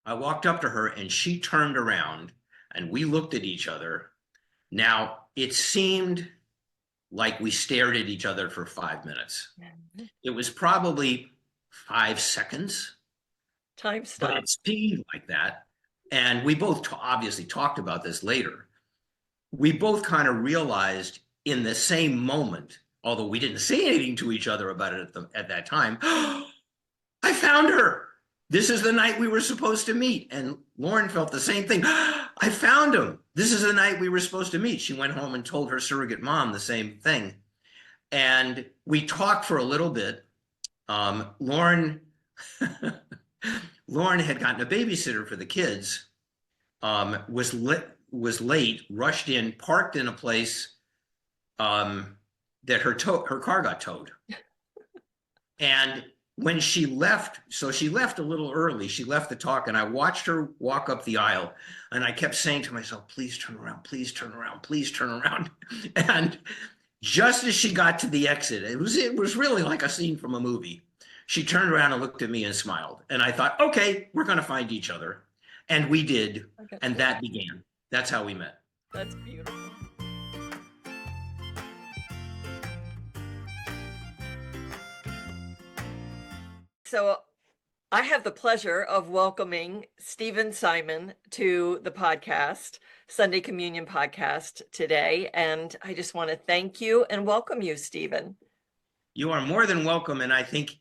I walked up to her and she turned around and we looked at each other. Now, it seemed like we stared at each other for 5 minutes. It was probably 5 seconds, Time but it stopped. seemed like that. And we both obviously talked about this later. We both kind of realized in the same moment, although we didn't say anything to each other about it at that time, I found her. This is the night we were supposed to meet. And Lauren felt the same thing. I found him. This is the night we were supposed to meet. She went home and told her surrogate mom the same thing. And we talked for a little bit. Lauren Lauren had gotten a babysitter for the kids, was late, rushed in, parked in a place that her car got towed. And when she left, so she left a little early, she left the talk, and I watched her walk up the aisle, and I kept saying to myself, please turn around, please turn around, please turn around. And just as she got to the exit, it was really like a scene from a movie. She turned around and looked at me and smiled. And I thought, okay, we're going to find each other. And we did. And that began. That's how we met. That's beautiful. So I have the pleasure of welcoming Stephen Simon to the podcast, Sunday Communion podcast today. And I just want to thank you and welcome you, Stephen. You are more than welcome. And I think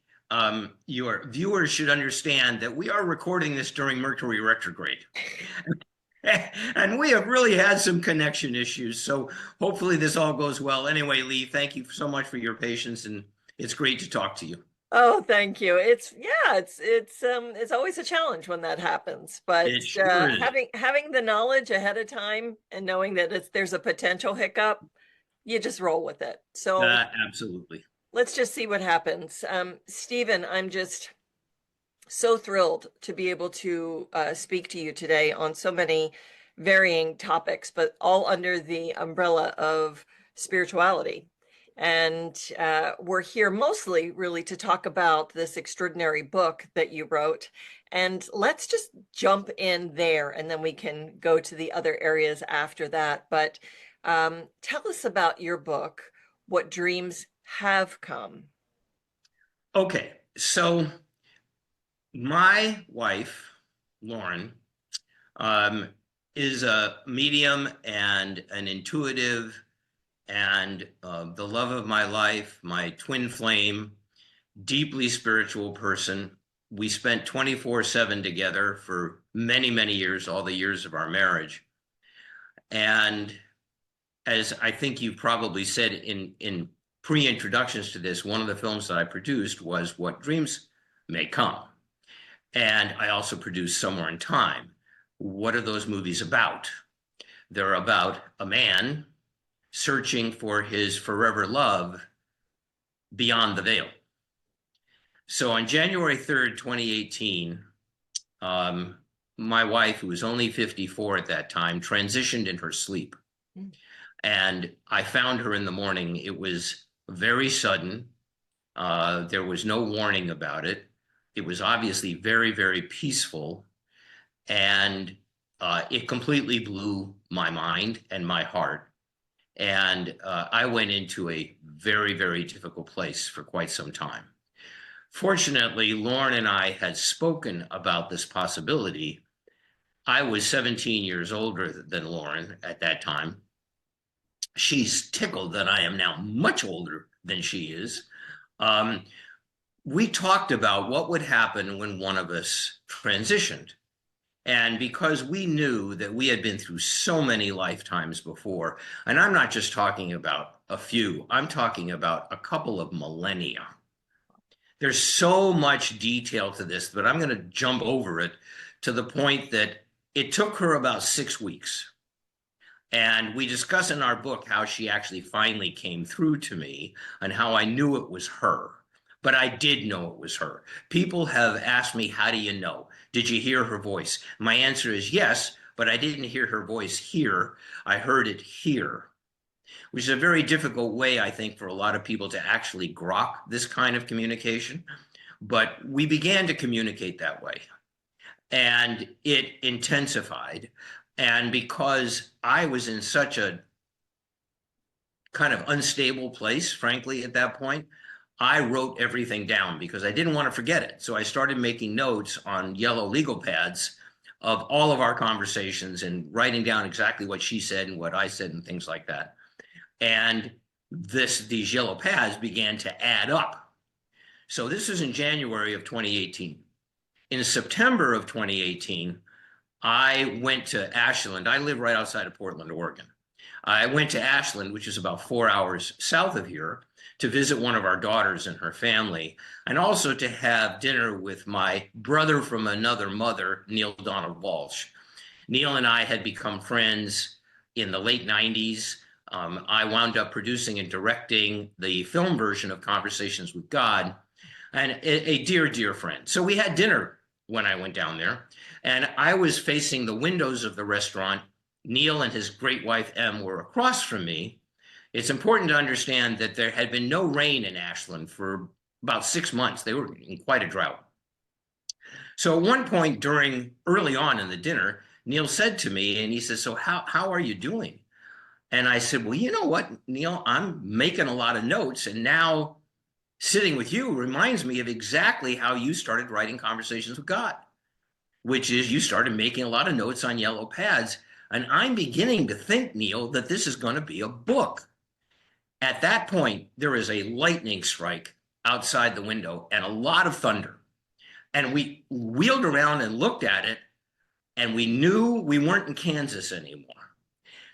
your viewers should understand that we are recording this during Mercury retrograde. And we have really had some connection issues. So hopefully this all goes well. Anyway, Lee, thank you so much for your patience. And it's great to talk to you. Oh, thank you. It's always a challenge when that happens, but It sure is. having the knowledge ahead of time and knowing that there's a potential hiccup, you just roll with it. So Absolutely. let's just see what happens. Stephen, I'm just so thrilled to be able to speak to you today on so many varying topics, but all under the umbrella of spirituality. And we're here mostly really to talk about this extraordinary book that you wrote. And let's just jump in there and then we can go to the other areas after that. But tell us about your book, What Dreams Have Come. Okay, so my wife, Lauren, is a medium and an intuitive and the love of my life, my twin flame, deeply spiritual person. We spent 24/7 together for many, many years, all the years of our marriage. And as I think you probably said in pre-introductions to this, one of the films that I produced was What Dreams May Come. And I also produced Somewhere in Time. What are those movies about? They're about a man searching for his forever love beyond the veil. So on January 3rd, 2018, my wife, who was only 54 at that time, transitioned in her sleep. And I found her in the morning. It was very sudden. There was no warning about it. It was obviously very, very peaceful. And it completely blew my mind and my heart. And I went into a very, very difficult place for quite some time. Fortunately, Lauren and I had spoken about this possibility. I was 17 years older than Lauren at that time. She's tickled that I am now much older than she is. We talked about what would happen when one of us transitioned. And because we knew that we had been through so many lifetimes before, and I'm not just talking about a few, I'm talking about a couple of millennia. There's so much detail to this, but I'm going to jump over it to the point that it took her about 6 weeks. And we discuss in our book how she actually finally came through to me and how I knew it was her. But I did know it was her. People have asked me, how do you know? Did you hear her voice? My answer is yes, but I didn't hear her voice here. I heard it here, which is a very difficult way, I think, for a lot of people to actually grok this kind of communication. But we began to communicate that way. and it intensified. And because I was in such a kind of unstable place, frankly, at that point, I wrote everything down because I didn't want to forget it. So I started making notes on yellow legal pads of all of our conversations and writing down exactly what she said and what I said and things like that. And these yellow pads began to add up. So this was in January of 2018. In September of 2018, I went to Ashland. I live right outside of Portland, Oregon. I went to Ashland, which is about 4 hours south of here, to visit one of our daughters and her family, and also to have dinner with my brother from another mother, Neil Donald Walsh. Neil and I had become friends in the late 90s. I wound up producing and directing the film version of Conversations with God, and a dear, dear friend. So we had dinner when I went down there, and I was facing the windows of the restaurant. Neil and his great wife, Em, were across from me. It's important to understand that there had been no rain in Ashland for about 6 months. They were in quite a drought. So at one point early on in the dinner, Neil said to me, and he says, so how are you doing? And I said, well, you know what, Neil, I'm making a lot of notes, and now sitting with you reminds me of exactly how you started writing Conversations with God, which is you started making a lot of notes on yellow pads. And I'm beginning to think, Neil, that this is going to be a book. At that point, there is a lightning strike outside the window and a lot of thunder. And we wheeled around and looked at it, and we knew we weren't in Kansas anymore.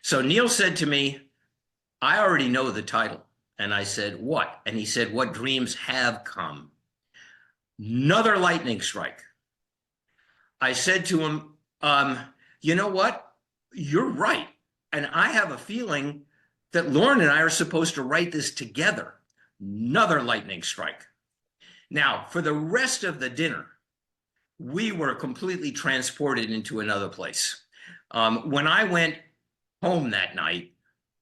So Neil said to me, I already know the title. And I said, what? And he said, What Dreams Have Come. Another lightning strike. I said to him, you know what? You're right. And I have a feeling that Lauren and I are supposed to write this together. Another lightning strike. Now, for the rest of the dinner, we were completely transported into another place. When I went home that night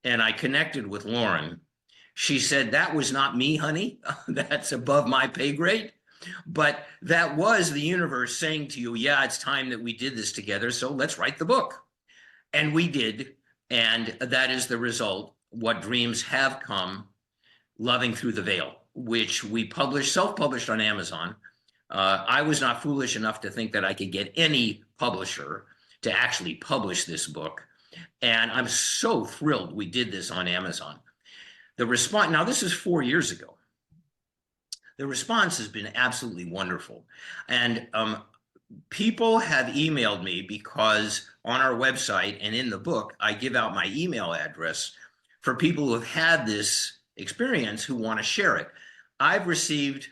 and I connected with Lauren, she said, that was not me, honey. That's above my pay grade. But that was the universe saying to you, yeah, it's time that we did this together, so let's write the book. And we did. And that is the result, What Dreams Have Come, Loving Through the Veil, which we published, self-published on Amazon. I was not foolish enough to think that I could get any publisher to actually publish this book. And I'm so thrilled we did this on Amazon. The response, now this is 4 years ago. The response has been absolutely wonderful. And people have emailed me because on our website and in the book, I give out my email address for people who have had this experience who want to share it. I've received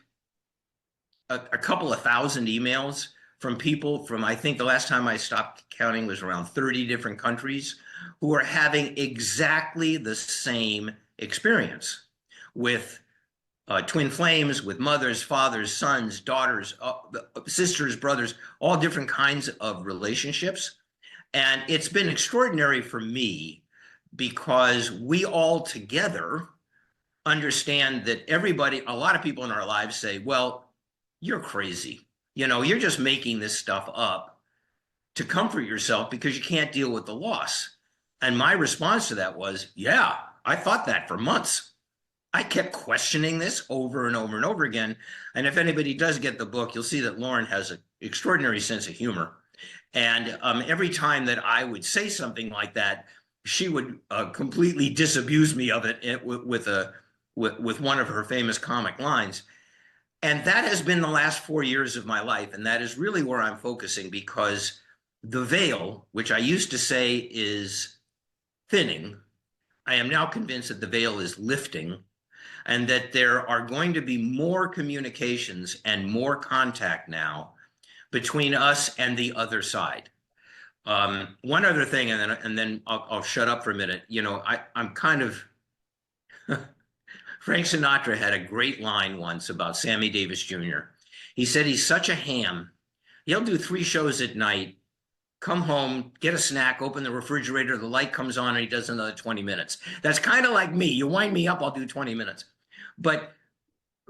a couple of thousand emails from people from, I think the last time I stopped counting was around 30 different countries, who are having exactly the same experience with twin flames, with mothers, fathers, sons, daughters, sisters, brothers, all different kinds of relationships. And it's been extraordinary for me because we all together understand that a lot of people in our lives say, well, you're crazy. You know, you're just making this stuff up to comfort yourself because you can't deal with the loss. And my response to that was, yeah, I thought that for months. I kept questioning this over and over and over again. And if anybody does get the book, you'll see that Lauren has an extraordinary sense of humor. And every time that I would say something like that, she would completely disabuse me of it with one of her famous comic lines. And that has been the last 4 years of my life. And that is really where I'm focusing, because the veil, which I used to say is thinning, I am now convinced that the veil is lifting, and that there are going to be more communications and more contact now between us and the other side. One other thing, and then I'll shut up for a minute. You know, I'm kind of Frank Sinatra had a great line once about Sammy Davis Jr. He said he's such a ham. He'll do 3 shows at night, come home, get a snack, open the refrigerator, the light comes on, and he does another 20 minutes. That's kind of like me. You wind me up, I'll do 20 minutes. But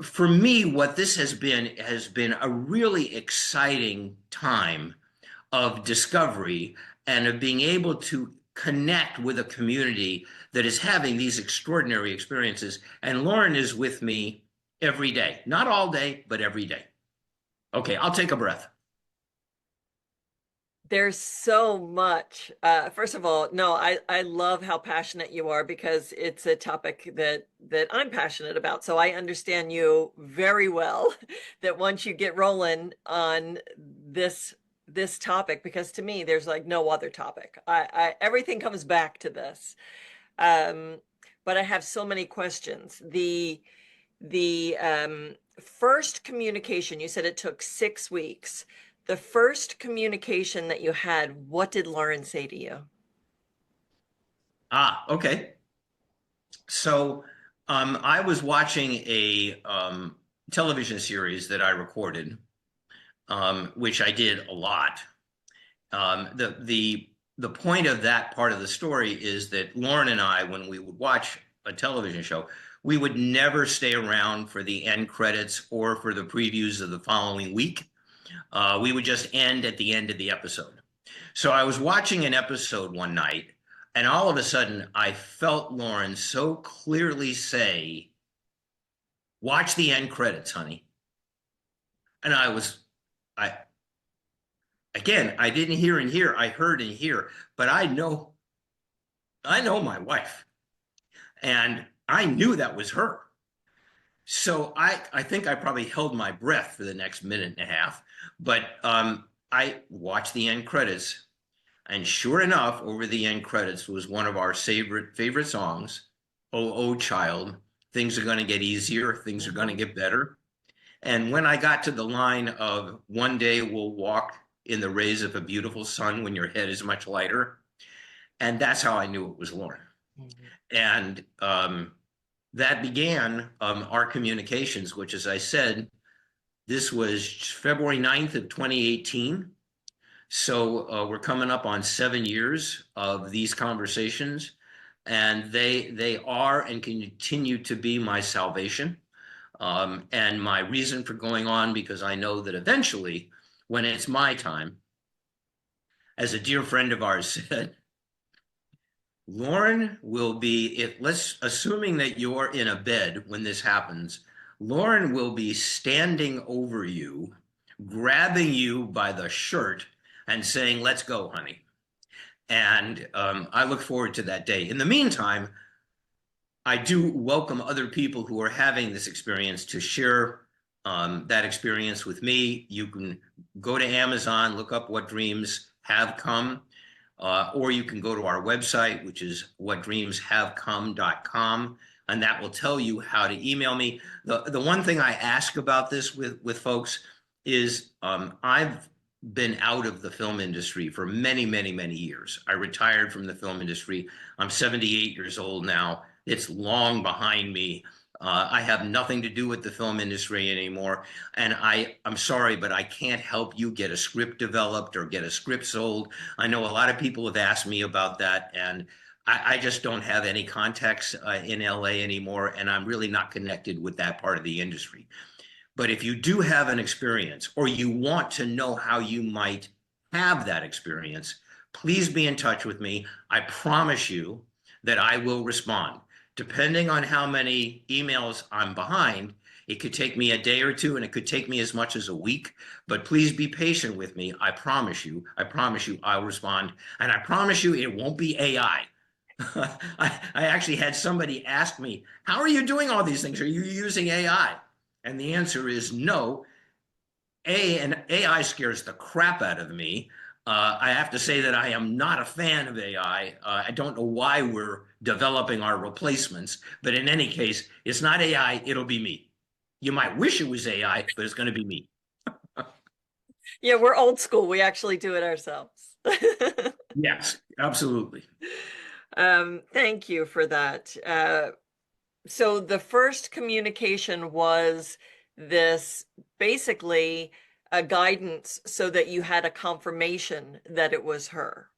for me, what this has been a really exciting time of discovery and of being able to connect with a community that is having these extraordinary experiences. And Lauren is with me every day, not all day, but every day. Okay, I'll take a breath. There's so much. First of all, no, I love how passionate you are because it's a topic that I'm passionate about. So I understand you very well that once you get rolling on this topic, because to me there's like no other topic. I everything comes back to this. Um, but I have so many questions. The first communication, you said it took 6 weeks. The first communication that you had, what did Lauren say to you? Okay. So I was watching a television series that I recorded, which I did a lot. The point of that part of the story is that Lauren and I, when we would watch a television show, we would never stay around for the end credits or for the previews of the following week. We would just end at the end of the episode. So I was watching an episode one night, and all of a sudden I felt Lauren so clearly say, "Watch the end credits, honey." And I again, I didn't hear and hear, I heard and hear, but I know my wife, and I knew that was her. So I think I probably held my breath for the next minute and a half, but I watched the end credits, and sure enough, over the end credits was one of our favorite songs, "Oh Oh Child." Things are going to get easier. Things are going to get better. And when I got to the line of "One day we'll walk in the rays of a beautiful sun when your head is much lighter," and that's how I knew it was Lauren. Mhm. And that began our communications, which, as I said, this was February 9th of 2018. So we're coming up on 7 years of these conversations, and they are and continue to be my salvation, and my reason for going on, because I know that eventually, when it's my time, as a dear friend of ours said, Lauren will be, if let's assuming that you're in a bed when this happens, Lauren will be standing over you, grabbing you by the shirt and saying, "Let's go, honey." And I look forward to that day. In the meantime, I do welcome other people who are having this experience to share that experience with me. You can go to Amazon, look up "What Dreams Have Come," or you can go to our website, which is whatdreamshavecome.com, and that will tell you how to email me. The one thing I ask about this with folks is I've been out of the film industry for many, many, many years. I retired from the film industry. I'm 78 years old now. It's long behind me. I have nothing to do with the film industry anymore. And I'm sorry, but I can't help you get a script developed or get a script sold. I know a lot of people have asked me about that, and I just don't have any contacts in LA anymore, and I'm really not connected with that part of the industry. But if you do have an experience or you want to know how you might have that experience, please be in touch with me. I promise you that I will respond. Depending on how many emails I'm behind, it could take me a day or two, and it could take me as much as a week. But please be patient with me. I promise you, I'll respond. And I promise you it won't be AI. I actually had somebody ask me, "How are you doing all these things? Are you using AI?" And the answer is no. And AI scares the crap out of me. I have to say that I am not a fan of AI. I don't know why we're developing our replacements, but in any case, it's not AI, it'll be me. You might wish it was AI, but it's going to be me. Yeah, we're old school. We actually do it ourselves. Yes, absolutely. Thank you for that. So the first communication was this basically a guidance so that you had a confirmation that it was her.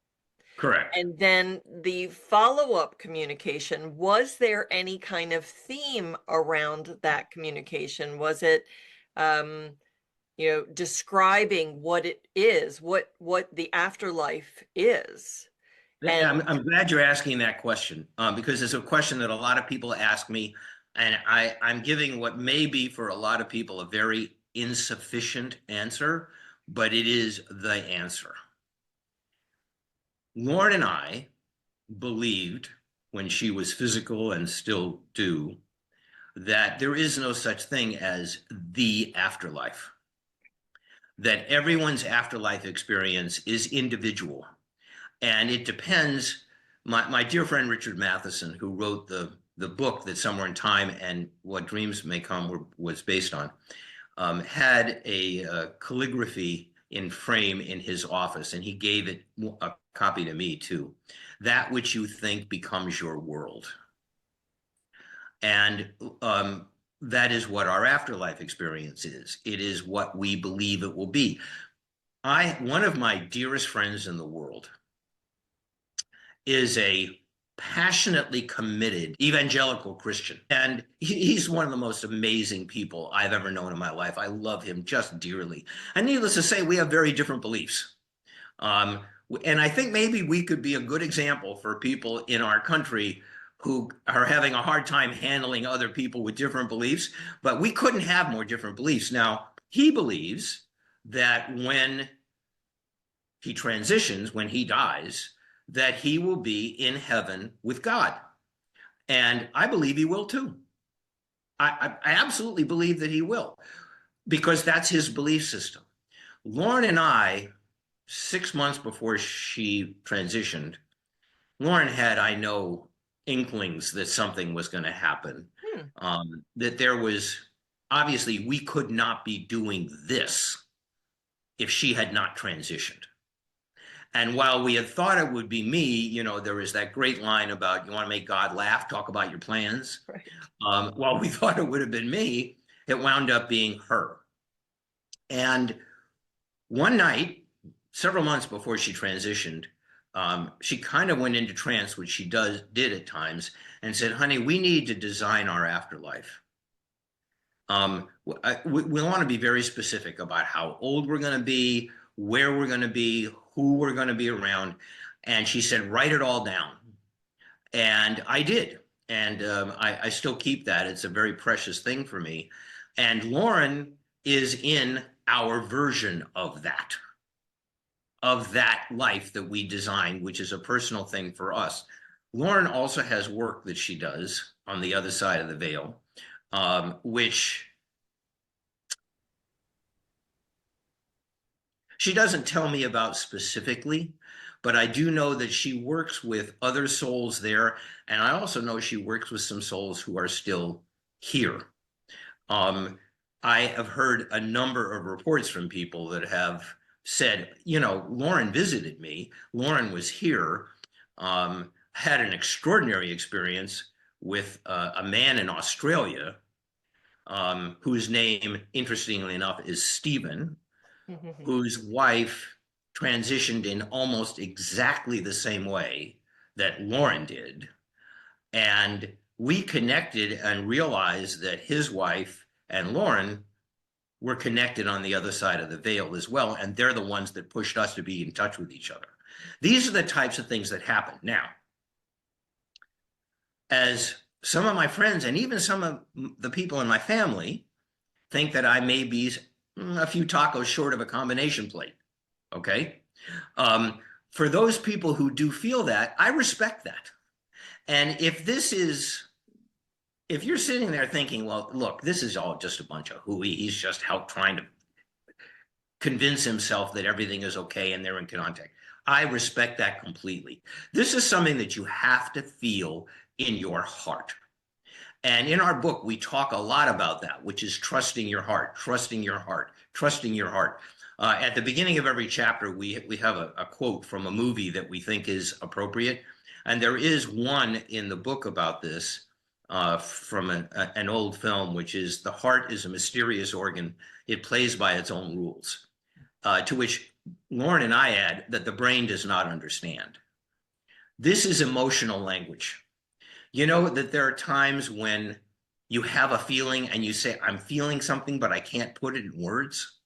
Correct. And then the follow-up communication, was there any kind of theme around that communication? Was it, describing what it is, what the afterlife is. And I'm glad you're asking that question, because it's a question that a lot of people ask me, and I'm giving what may be for a lot of people a very insufficient answer, but it is the answer. Lauren and I believed, when she was physical and still do, that there is no such thing as the afterlife, that everyone's afterlife experience is individual. And it depends. My dear friend Richard Matheson, who wrote the book that Somewhere in Time and What Dreams May Come was based on, had a calligraphy in frame in his office, and he gave it a copy to me too. That which you think becomes your world. And that is what our afterlife experience is. It is what we believe it will be. One of my dearest friends in the world is a passionately committed evangelical Christian. And he's one of the most amazing people I've ever known in my life. I love him just dearly. And needless to say, we have very different beliefs. And I think maybe we could be a good example for people in our country who are having a hard time handling other people with different beliefs, but we couldn't have more different beliefs. Now, he believes that when he transitions, when he dies, that he will be in heaven with God. And I believe he will too. I absolutely believe that he will, because that's his belief system. Lauren and I, 6 months before she transitioned, Lauren had, I know, inklings that something was going to happen. That there was, obviously, we could not be doing this if she had not transitioned. And while we had thought it would be me, there was that great line about, you want to make God laugh, talk about your plans. right. While we thought it would have been me, it wound up being her. And one night, several months before she transitioned, she kind of went into trance, which she did at times, and said, honey, we need to design our afterlife. We want to be very specific about how old we're going to be, where we're going to be, who we're going to be around. And she said, write it all down. And I did. And I still keep that. It's a very precious thing for me. And Lauren is in our version of that life that we designed, which is a personal thing for us. Lauren also has work that she does on the other side of the veil, which she doesn't tell me about specifically, but I do know that she works with other souls there. And I also know she works with some souls who are still here. I have heard a number of reports from people that have said, Lauren visited me. Lauren was here, had an extraordinary experience with a man in Australia, whose name, interestingly enough, is Stephen, whose wife transitioned in almost exactly the same way that Lauren did. And we connected and realized that his wife and Lauren were connected on the other side of the veil as well. And they're the ones that pushed us to be in touch with each other. These are the types of things that happen. Now, as some of my friends and even some of the people in my family think that I may be a few tacos short of a combination plate, okay? For those people who do feel that, I respect that. And if you're sitting there thinking, well, look, this is all just a bunch of hooey, he's just trying to convince himself that everything is okay and they're in contact, I respect that completely. This is something that you have to feel in your heart. And in our book, we talk a lot about that, which is trusting your heart, trusting your heart, trusting your heart. At the beginning of every chapter, we have a quote from a movie that we think is appropriate. And there is one in the book about this from an old film, which is, the heart is a mysterious organ. It plays by its own rules, to which Lauren and I add that the brain does not understand. This is emotional language. You know that there are times when you have a feeling and you say, I'm feeling something, but I can't put it in words.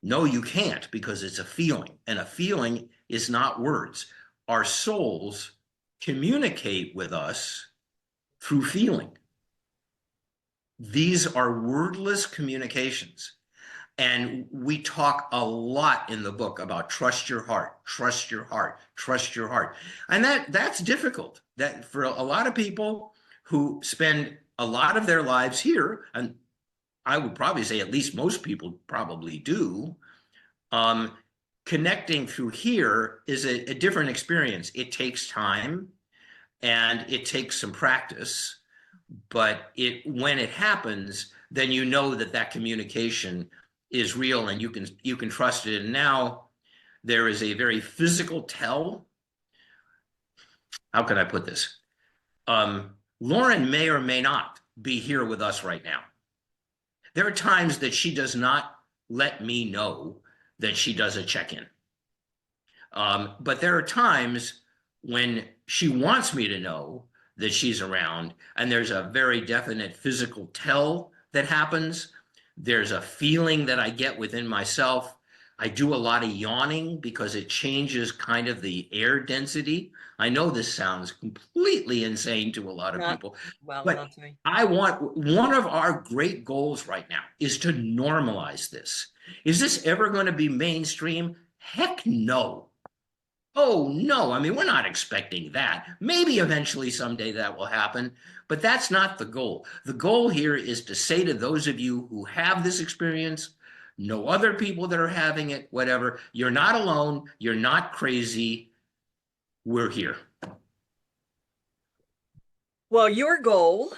No, you can't, because it's a feeling, and a feeling is not words. Our souls communicate with us through feeling. These are wordless communications. And we talk a lot in the book about trust your heart, trust your heart, trust your heart. And that's difficult. That for a lot of people who spend a lot of their lives here, and I would probably say at least most people probably do, um, connecting through here is a different experience. It takes time and it takes some practice, but when it happens, then you know that that communication is real and you can trust it. And now there is a very physical tell. How can I put this? Lauren may or may not be here with us right now. There are times that she does not let me know that she does a check-in. But there are times when she wants me to know that she's around, and there's a very definite physical tell that happens. There's a feeling that I get within myself. I do a lot of yawning because it changes kind of the air density. I know this sounds completely insane to a lot of Not, people, well, but not to me. I want one of our great goals right now is to normalize this. Is this ever going to be mainstream? Heck no. Oh, no. I mean, we're not expecting that. Maybe eventually someday that will happen, but that's not the goal. The goal here is to say to those of you who have this experience, know other people that are having it, whatever, you're not alone. You're not crazy. We're here. Well, your goal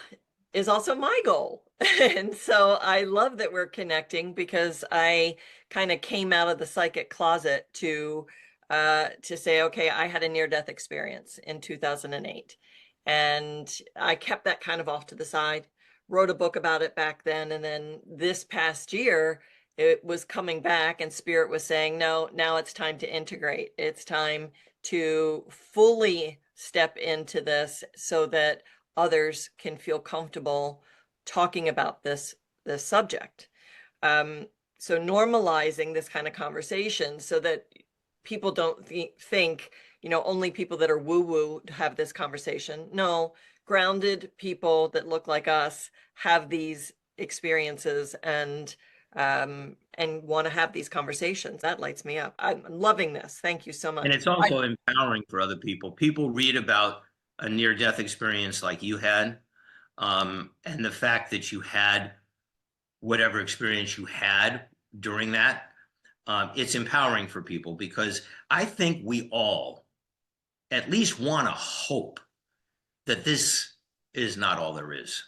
is also my goal. And so I love that we're connecting because I kind of came out of the psychic closet to say, okay, I had a near-death experience in 2008. And I kept that kind of off to the side, wrote a book about it back then. And then this past year, it was coming back and Spirit was saying, no, now it's time to integrate. It's time to fully step into this so that others can feel comfortable talking about this subject. Um, so normalizing this kind of conversation so that people don't think, only people that are woo-woo have this conversation. No, grounded people that look like us have these experiences and want to have these conversations. That lights me up. I'm loving this. Thank you so And much. it's also empowering for other people. People read about a near-death experience like you had, and the fact that you had whatever experience you had during that, it's empowering for people because I think we all at least want to hope that this is not all there is.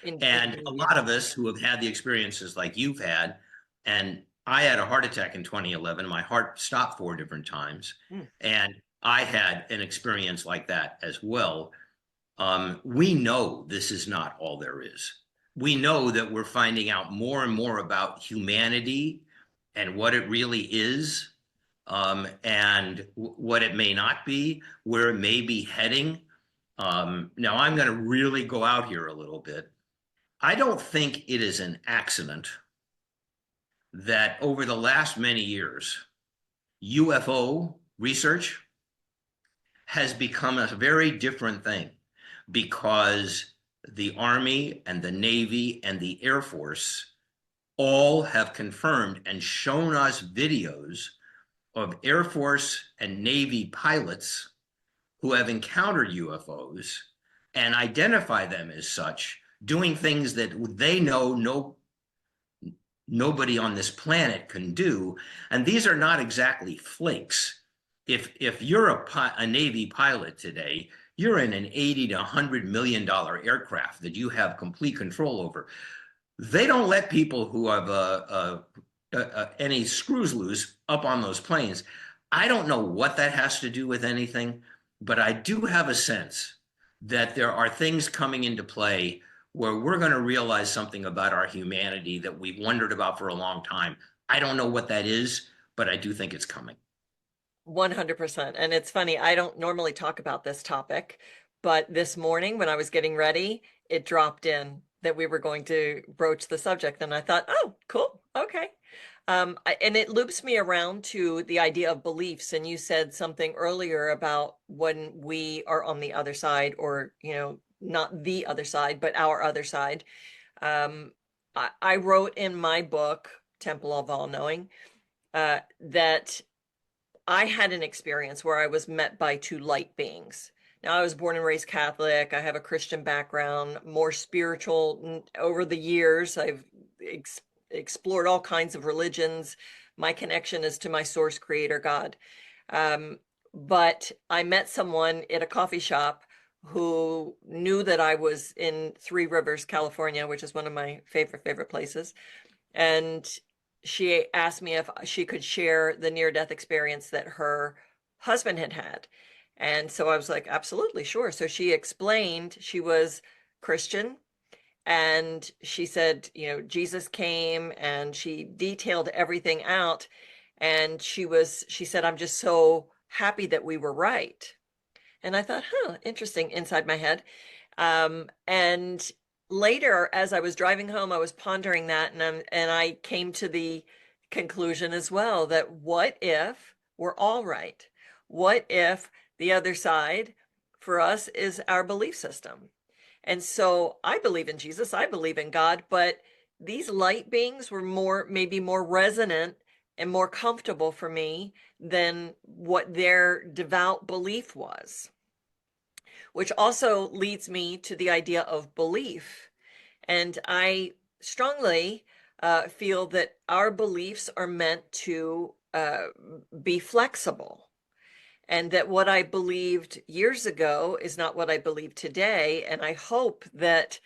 And a Indeed, lot yes. of us who have had the experiences like you've had, and I had a heart attack in 2011. My heart stopped 4 different times. Mm. And I had an experience like that as well. We know this is not all there is. We know that we're finding out more and more about humanity and what it really is, and what it may not be, where it may be heading. Now, I'm going to really go out here a little bit. I don't think it is an accident that over the last many years, UFO research has become a very different thing because the Army and the Navy and the Air Force all have confirmed and shown us videos of Air Force and Navy pilots who have encountered UFOs and identify them as such, doing things that they know nobody on this planet can do. And these are not exactly flakes. If you're a Navy pilot today, you're in an 80 to $100 million aircraft that you have complete control over. They don't let people who have any screws loose up on those planes. I don't know what that has to do with anything, but I do have a sense that there are things coming into play where we're going to realize something about our humanity that we've wondered about for a long time. I don't know what that is, but I do think it's coming. 100%. And it's funny, I don't normally talk about this topic, but this morning when I was getting ready, it dropped in that we were going to broach the subject, and I thought, oh, cool, okay. And it loops me around to the idea of beliefs. And you said something earlier about when we are on the other side, or, not the other side, but our other side. Um, I wrote in my book, Temple of All Knowing, that I had an experience where I was met by two light beings. Now, I was born and raised Catholic. I have a Christian background, more spiritual. Over the years, I've explored all kinds of religions. My connection is to my source creator, God. But I met someone at a coffee shop who knew that I was in Three Rivers, California, which is one of my favorite places. And she asked me if she could share the near-death experience that her husband had had. And so I was like, absolutely, sure. So she explained she was Christian, and she said, Jesus came, and she detailed everything out. And she said, I'm just so happy that we were right. And I thought, interesting, inside my head. And later, as I was driving home, I was pondering that, and I came to the conclusion as well that what if we're all right? What if the other side for us is our belief system? And so I believe in Jesus, I believe in God, but these light beings were maybe more resonant and more comfortable for me than what their devout belief was, which also leads me to the idea of belief. And I strongly feel that our beliefs are meant to be flexible, and that what I believed years ago is not what I believe today. And I hope that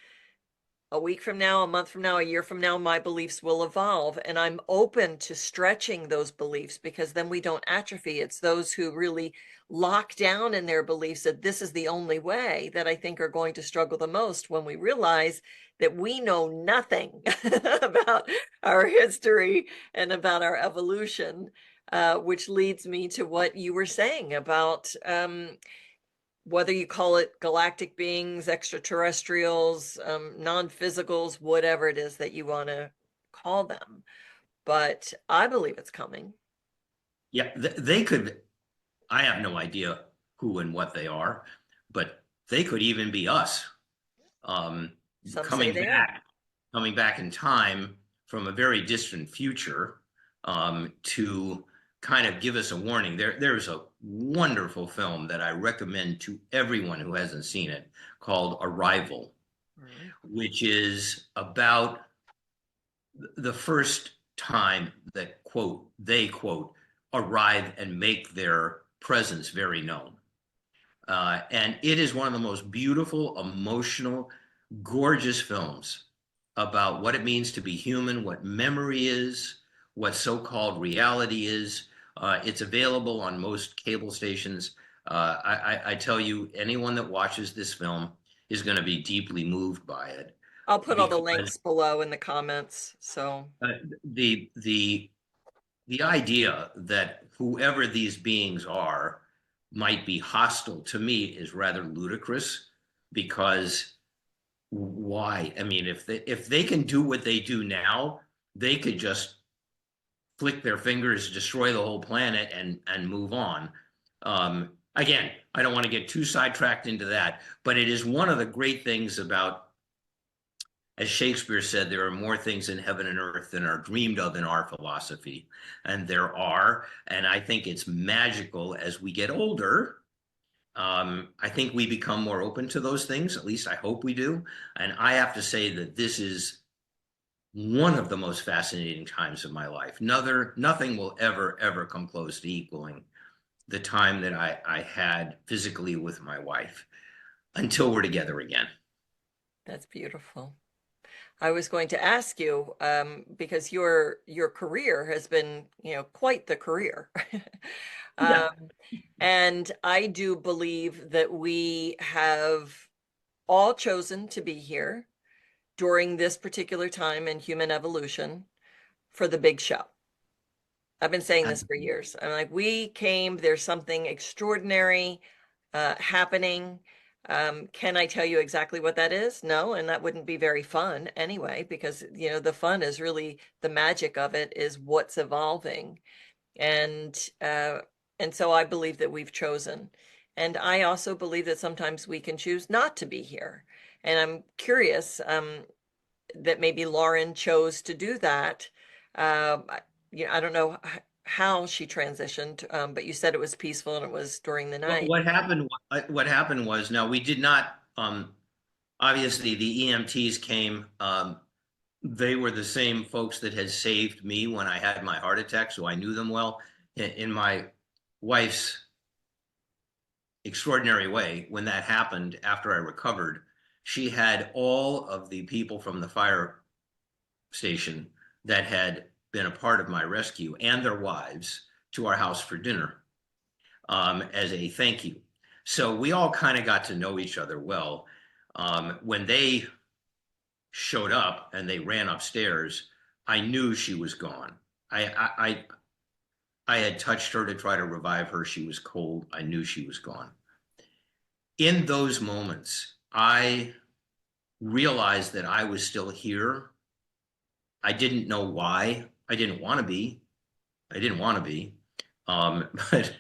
a week from now, a month from now, a year from now, my beliefs will evolve. And I'm open to stretching those beliefs, because then we don't atrophy. It's those who really lock down in their beliefs that this is the only way that I think are going to struggle the most, when we realize that we know nothing about our history and about our evolution, which leads me to what you were saying about whether you call it galactic beings, extraterrestrials, non-physicals, whatever it is that you want to call them. But I believe it's coming. Yeah, they could. I have no idea who and what they are, but they could even be us, um, Some say coming they are. back, coming back in time from a very distant future, to kind of give us a warning. There's a wonderful film that I recommend to everyone who hasn't seen it, called Arrival, Right. which is about the first time that, quote, they, quote, arrive and make their presence very known. And it is one of the most beautiful, emotional, gorgeous films about what it means to be human, what memory is, what so-called reality is. It's available on most cable stations. I tell you, anyone that watches this film is going to be deeply moved by it, I'll put all the because links below in the comments. So, uh, the the the idea that whoever these beings are might be hostile to me is rather ludicrous, because why? I mean, if they can do what they do now, they could just flick their fingers, destroy the whole planet, and move on. Again, I don't want to get too sidetracked into that, but it is one of the great things about, as Shakespeare said, there are more things in heaven and earth than are dreamed of in our philosophy. And there are. And I think it's magical as we get older. I think we become more open to those things. At least I hope we do. And I have to say that this is one of the most fascinating times of my life. Nothing will ever come close to equaling the time that I had physically with my wife, until we're together again. that's beautiful. I was going to ask you, because your career has been, quite the career. Yeah. Um, and I do believe that we have all chosen to be here during this particular time in human evolution for the big show. I've been saying this for years. I'm like, we came, there's something extraordinary happening. Can I tell you exactly what that is? No, and that wouldn't be very fun anyway, because the fun is really the magic of it is what's evolving. And and so I believe that we've chosen. And I also believe that sometimes we can choose not to be here. And I'm curious that maybe Lauren chose to do that. I don't know how she transitioned, but you said it was peaceful and it was during the What, night. what happened? What happened was, now we did not. Obviously, the EMTs came. They were the same folks that had saved me when I had my heart attack, so I knew them well. In my wife's extraordinary way, when that happened after I recovered, she had all of the people from the fire station that had been a part of my rescue and their wives to our house for dinner as a thank you. So we all kind of got to know each other well. When they showed up and they ran upstairs, I knew she was gone. I had touched her to try to revive her. She was cold. I knew she was gone. In those moments, I realized that I was still here. I didn't know why. I didn't want to be. I didn't want to be. But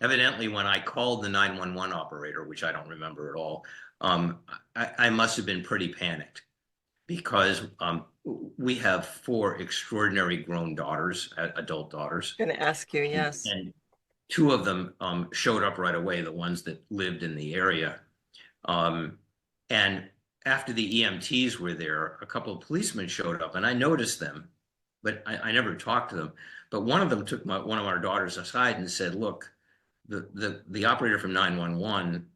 evidently, when I called the 911 operator, which I don't remember at all, I must have been pretty panicked because we have four extraordinary grown daughters, adult daughters, I'm going to ask you, yes. and two of them showed up right away, the ones that lived in the area. Um, and after the EMTs were there, a couple of policemen showed up, and I noticed them, but I never talked to them. But one of them took one of our daughters aside and said, "Look, the operator from 911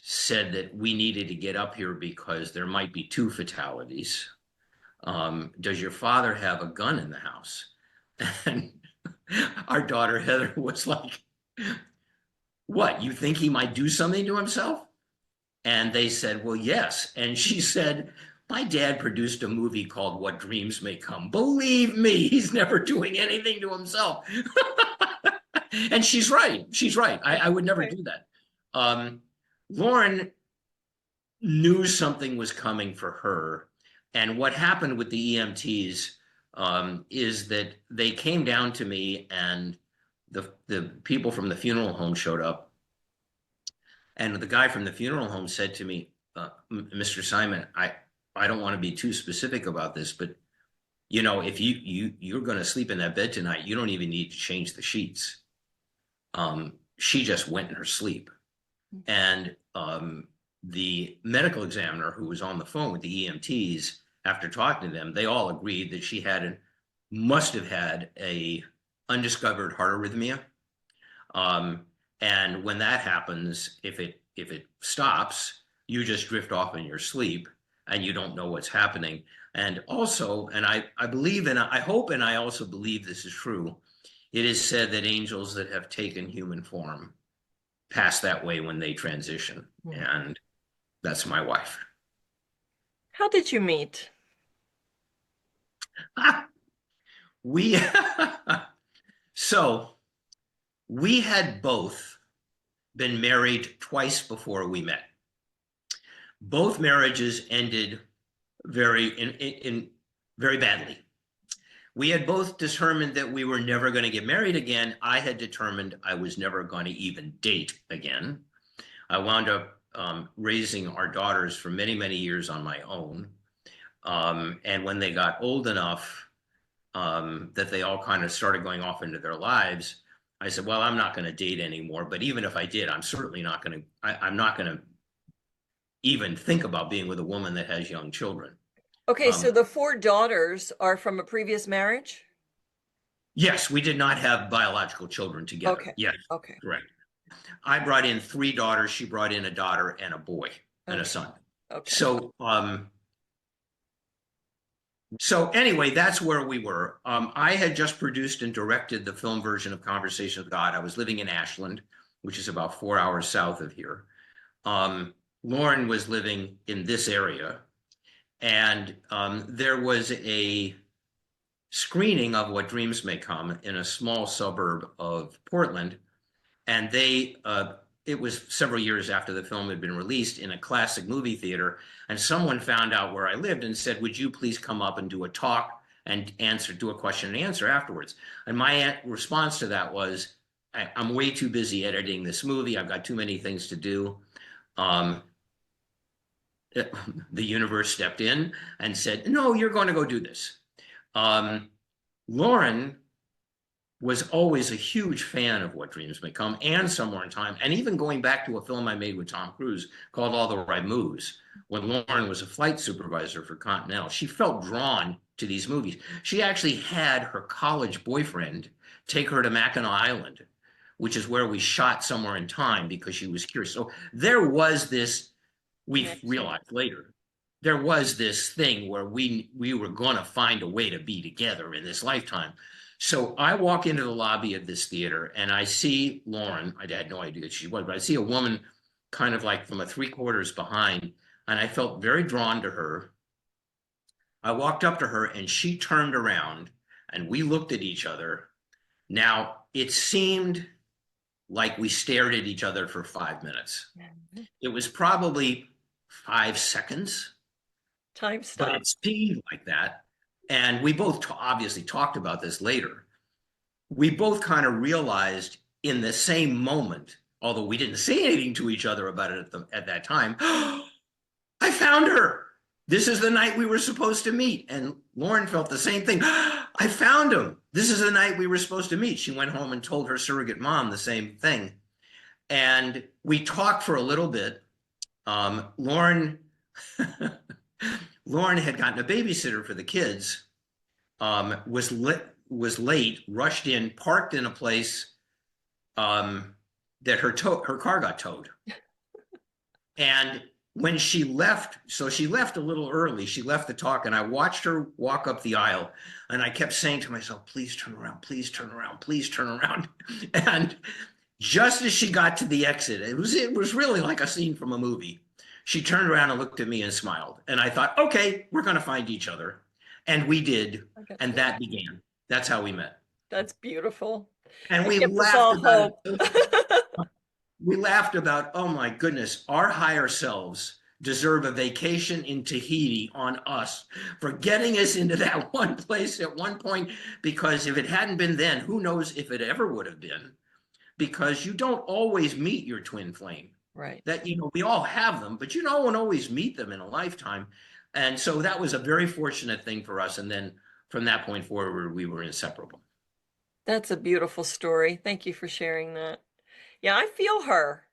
said that we needed to get up here because there might be two fatalities. Does your father have a gun in the house?" And our daughter Heather was like, "What, you think he might do something to himself?" And they said, "Well, yes." And she said, "My dad produced a movie called What Dreams May Come. Believe me, he's never doing anything to himself." And she's right. She's right. I would never Right. do that. Lauren knew something was coming for her. And what happened with the EMTs is that they came down to me, and the people from the funeral home showed up. And the guy from the funeral home said to me, "Mr. Simon, I don't want to be too specific about this, but if you're going to sleep in that bed tonight, you don't even need to change the sheets." She just went in her sleep. And the medical examiner who was on the phone with the EMTs, after talking to them, they all agreed that she must have had a undiscovered heart arrhythmia. And when that happens, if it stops, you just drift off in your sleep and you don't know what's happening. And also, and I believe, and I hope, and I also believe this is true, it is said that angels that have taken human form pass that way when they transition. And that's my wife. How did you meet? We, so we had both been married twice before we met. Both marriages ended very badly. We had both determined that we were never going to get married again. I had determined I was never going to even date again. I wound up raising our daughters for many, many years on my own. And when they got old enough that they all kind of started going off into their lives, I said, "Well, I'm not going to date anymore. But even if I did, I'm certainly not going to, I'm not going to even think about being with a woman that has young children." Okay, so the four daughters are from a previous marriage? Yes, we did not have biological children together. Okay. Yes, Okay. correct. I brought in three daughters. She brought in a daughter and a boy and a son. Okay. So anyway, that's where we were. I had just produced and directed the film version of Conversation with God. I was living in Ashland, which is about 4 hours south of here. Lauren was living in this area, and there was a screening of What Dreams May Come in a small suburb of Portland, and they it was several years after the film had been released in a classic movie theater, and someone found out where I lived and said, "Would you please come up and do a talk and do a question and answer afterwards?" And my response to that was, I'm way too busy editing this movie. I've got too many things to do. Um, the universe stepped in and said, "No, you're going to go do this." Lauren was always a huge fan of What Dreams May Come and Somewhere in Time, and even going back to a film I made with Tom Cruise called All the Right Moves, when Lauren was a flight supervisor for Continental. She felt drawn to these movies. She actually had her college boyfriend take her to Mackinac Island, which is where we shot Somewhere in Time, because she was curious. So there was this, we realized later, there was this thing where we were going to find a way to be together in this lifetime. So I walk into the lobby of this theater and I see Lauren. I had no idea who she was, but I see a woman kind of like from a 3/4 behind, and I felt very drawn to her. I walked up to her and she turned around and we looked at each other. Now, it seemed like we stared at each other for 5 minutes. It was probably 5 seconds. Time But stop. it seemed like that. And we both obviously talked about this later. We both kind of realized in the same moment, although we didn't say anything to each other about it at that time, I found her. This is the night we were supposed to meet. And Lauren felt the same thing. I found him. This is the night we were supposed to meet. She went home and told her surrogate mom the same thing. And we talked for a little bit. Lauren had gotten a babysitter for the kids, was late, rushed in, parked in a place that her car got towed. And when she left, so she left a little early, she left the talk, and I watched her walk up the aisle, and I kept saying to myself, "Please turn around, please turn around, please turn around." And just as she got to the exit, it was really like a scene from a movie. She turned around and looked at me and smiled. And I thought, okay, we're going to find each other. And we did. And that began. That's how we met. That's beautiful. And we Gives us laughed all about hope. it. We laughed about, oh my goodness, our higher selves deserve a vacation in Tahiti on us for getting us into that one place at one point. Because if it hadn't been then, who knows if it ever would have been. Because you don't always meet your twin flame. Right. That, we all have them, but you don't always meet them in a lifetime. And so that was a very fortunate thing for us. And then from that point forward, we were inseparable. That's a beautiful story. Thank you for sharing that. Yeah, I feel her.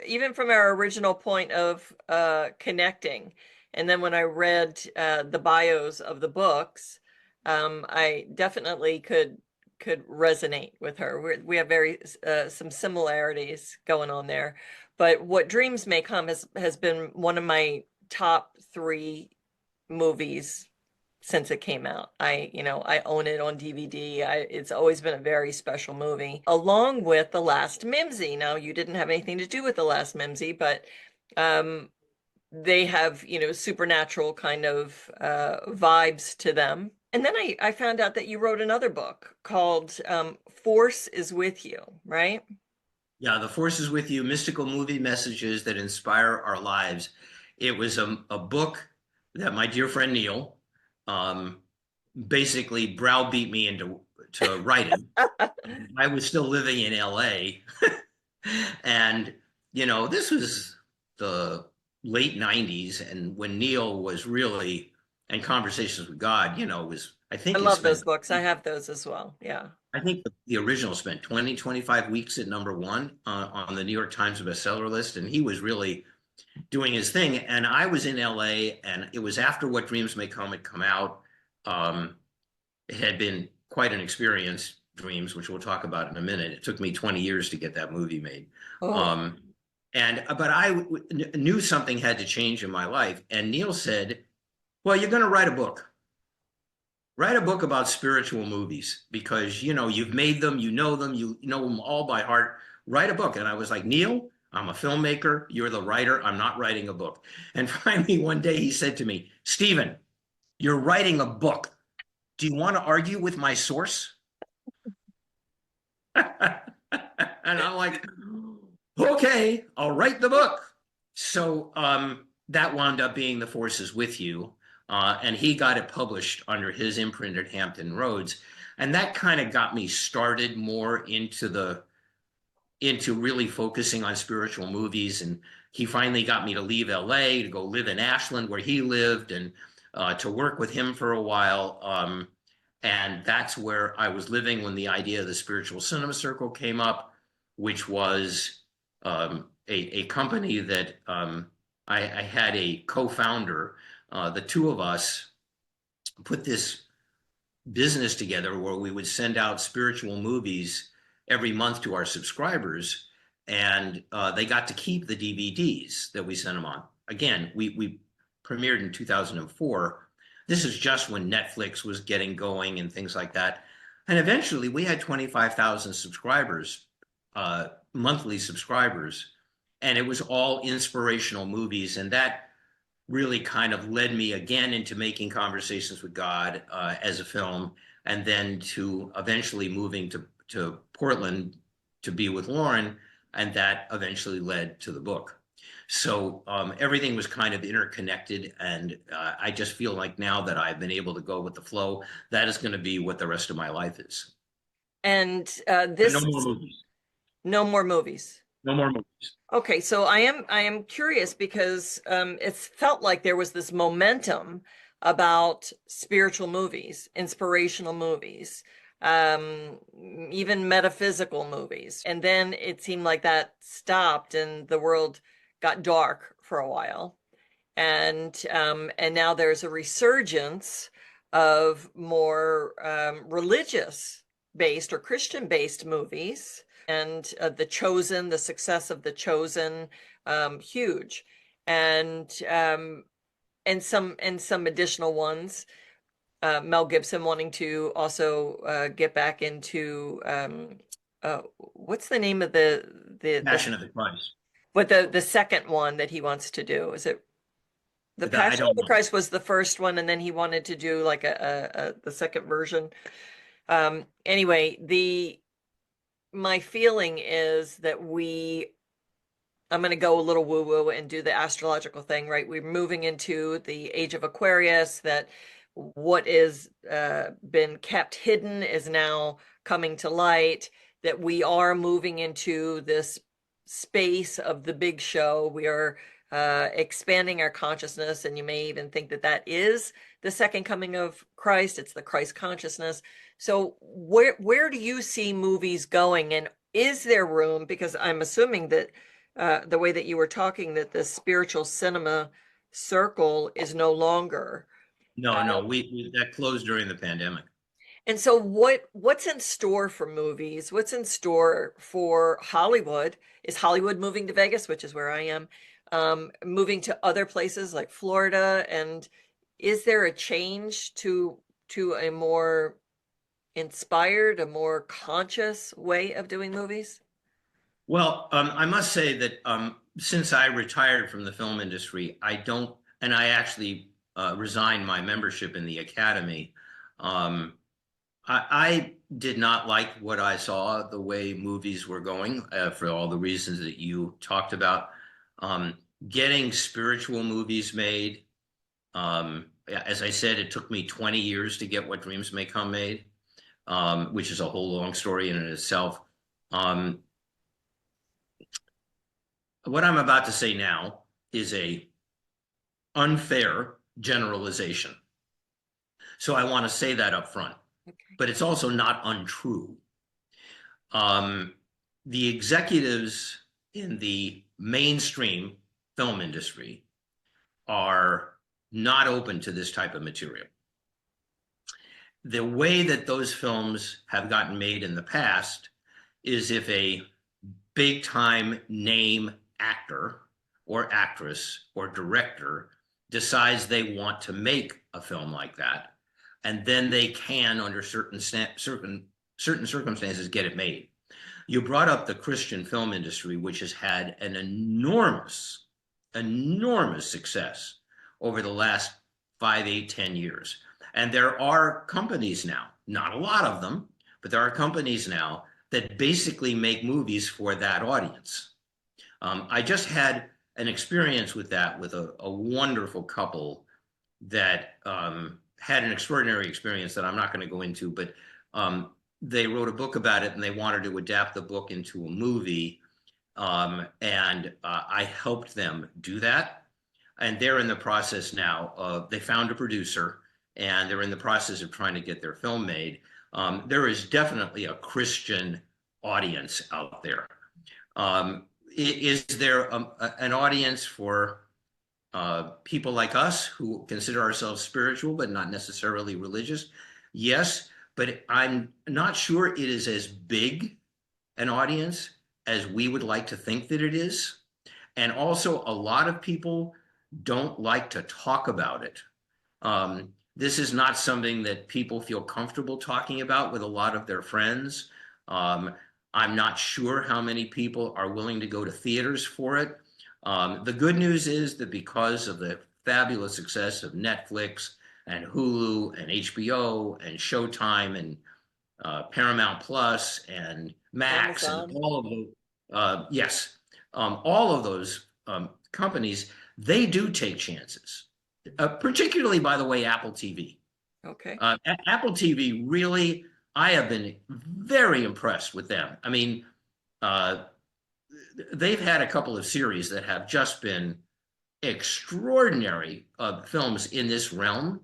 Even from our original point of connecting. And then when I read the bios of the books, I definitely could resonate with her. We have some similarities going on there. But What Dreams May Come has been one of my top 3 movies since it came out. I own it on DVD. It's always been a very special movie, along with The Last Mimsy. Now, you didn't have anything to do with The Last Mimsy, but they have, supernatural kind of vibes to them. And then I found out that you wrote another book called Force is With You, right? Yeah, The Force is With You, Mystical Movie Messages That Inspire Our Lives. It was a book that my dear friend Neil basically browbeat me into writing. I was still living in LA. And, this was the late 90s. And when Neil was really in Conversations with God, I think I love those books. I have those as well. Yeah. I think the original spent 20, 25 weeks at #1 on the New York Times bestseller list. And he was really doing his thing. And I was in LA, and it was after What Dreams May Come had come out. It had been quite an experience, Dreams, which we'll talk about in a minute. It took me 20 years to get that movie made. Oh. But I knew something had to change in my life. And Neil said, well, you're going to write a book. Write a book about spiritual movies, because, you've made them, you know them all by heart. Write a book. And I was like, Neil, I'm a filmmaker. You're the writer. I'm not writing a book. And finally, one day he said to me, Stephen, you're writing a book. Do you want to argue with my source? And I'm like, okay, I'll write the book. So that wound up being The Force Is With You. And he got it published under his imprint at Hampton Roads. And that kind of got me started more into really focusing on spiritual movies. And he finally got me to leave LA to go live in Ashland where he lived and to work with him for a while. And that's where I was living when the idea of the Spiritual Cinema Circle came up, which was a company that I had a co-founder. The two of us put this business together where we would send out spiritual movies every month to our subscribers, and they got to keep the DVDs that we sent them on. Again, we premiered in 2004. This is just when Netflix was getting going and things like that. And eventually we had 25,000 subscribers, monthly subscribers, and it was all inspirational movies. And that really kind of led me again into making Conversations with God as a film, and then to eventually moving to Portland to be with Lauren, and that eventually led to the book. So everything was kind of interconnected, and I just feel like now that I've been able to go with the flow, that is going to be what the rest of my life is. And But no more movies. no more movies. No more movies. Okay, so I am curious because it's felt like there was this momentum about spiritual movies, inspirational movies, even metaphysical movies. And then it seemed like that stopped and the world got dark for a while. And now there's a resurgence of more religious based or Christian based movies. And The Chosen, the success of The Chosen, huge. And some additional ones. Mel Gibson wanting to also get back into what's the name of the Passion of the Christ. But the second one that he wants to do, is it the Passion of the Christ was the first one, and then he wanted to do like the second version. Anyway, my feeling is that I'm going to go a little woo-woo and do the astrological thing, right? We're moving into the age of Aquarius, that what is been kept hidden is now coming to light, that we are moving into this space of the big show. We are expanding our consciousness, and you may even think that that is the second coming of Christ. It's the Christ consciousness. So where do you see movies going, and is there room? Because I'm assuming that the way that you were talking, that the spiritual cinema circle is no longer. No, we that closed during the pandemic. And so what's in store for movies? What's in store for Hollywood? Is Hollywood moving to Vegas, which is where I am, moving to other places like Florida? And is there a change to a more inspired, a more conscious way of doing movies? Well, I must say that since I retired from the film industry, I actually resigned my membership in the Academy. I did not like what I saw, the way movies were going, for all the reasons that you talked about. Getting spiritual movies made, as I said, it took me 20 years to get What Dreams May Come made, which is a whole long story in itself. What I'm about to say now is a unfair generalization. So I want to say that up front. Okay. But it's also not untrue. The executives in the mainstream film industry are not open to this type of material. The way that those films have gotten made in the past is if a big time name actor or actress or director decides they want to make a film like that, and then they can, under certain circumstances, get it made. You brought up the Christian film industry, which has had an enormous success over the last 5, 8, 10 years. And there are companies now, not a lot of them, but there are companies now that basically make movies for that audience. I just had an experience with that with a wonderful couple that had an extraordinary experience that I'm not going to go into, but they wrote a book about it and they wanted to adapt the book into a movie. And I helped them do that. And they're in the process now of, they found a producer and they're in the process of trying to get their film made. There is definitely a Christian audience out there. Is there an audience for people like us who consider ourselves spiritual but not necessarily religious? Yes, but I'm not sure it is as big an audience as we would like to think that it is. And also, a lot of people don't like to talk about it. This is not something that people feel comfortable talking about with a lot of their friends. I'm not sure how many people are willing to go to theaters for it. The good news is that because of the fabulous success of Netflix and Hulu and HBO and Showtime and Paramount Plus and Max and Amazon. all of those, yes, all of those companies, they do take chances. Particularly, by the way, Apple TV. Okay. Apple TV really, I have been very impressed with them. I mean, uh, they've had a couple of series that have just been extraordinary films in this realm.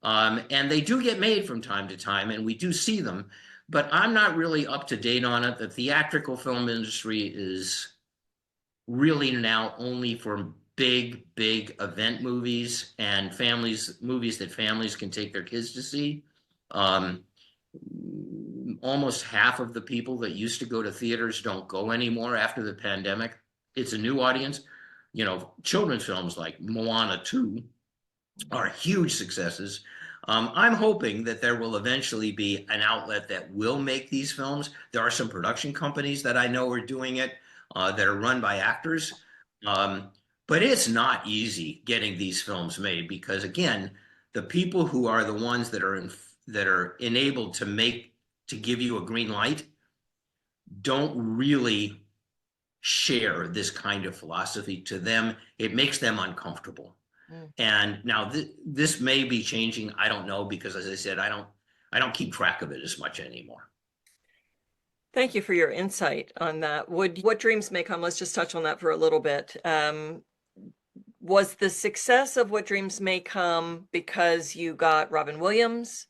And they do get made from time to time, and we do see them, but I'm not really up to date on it. The theatrical film industry is really now only for big event movies and movies that families can take their kids to see. Um, Almost half of the people that used to go to theaters don't go anymore after the pandemic. It's a new audience. You know, children's films like Moana 2 are huge successes. I'm hoping that there will eventually be an outlet that will make these films. There are some production companies that I know are doing it that are run by actors. Um, but it's not easy getting these films made because, again, the people who are the ones that are enabled to give you a green light don't really share this kind of philosophy. To them, it makes them uncomfortable. Mm. And now this may be changing. I don't know because, as I said, I don't keep track of it as much anymore. Thank you for your insight on that. What dreams may come? Let's just touch on that for a little bit. Was the success of What Dreams May Come because you got Robin Williams?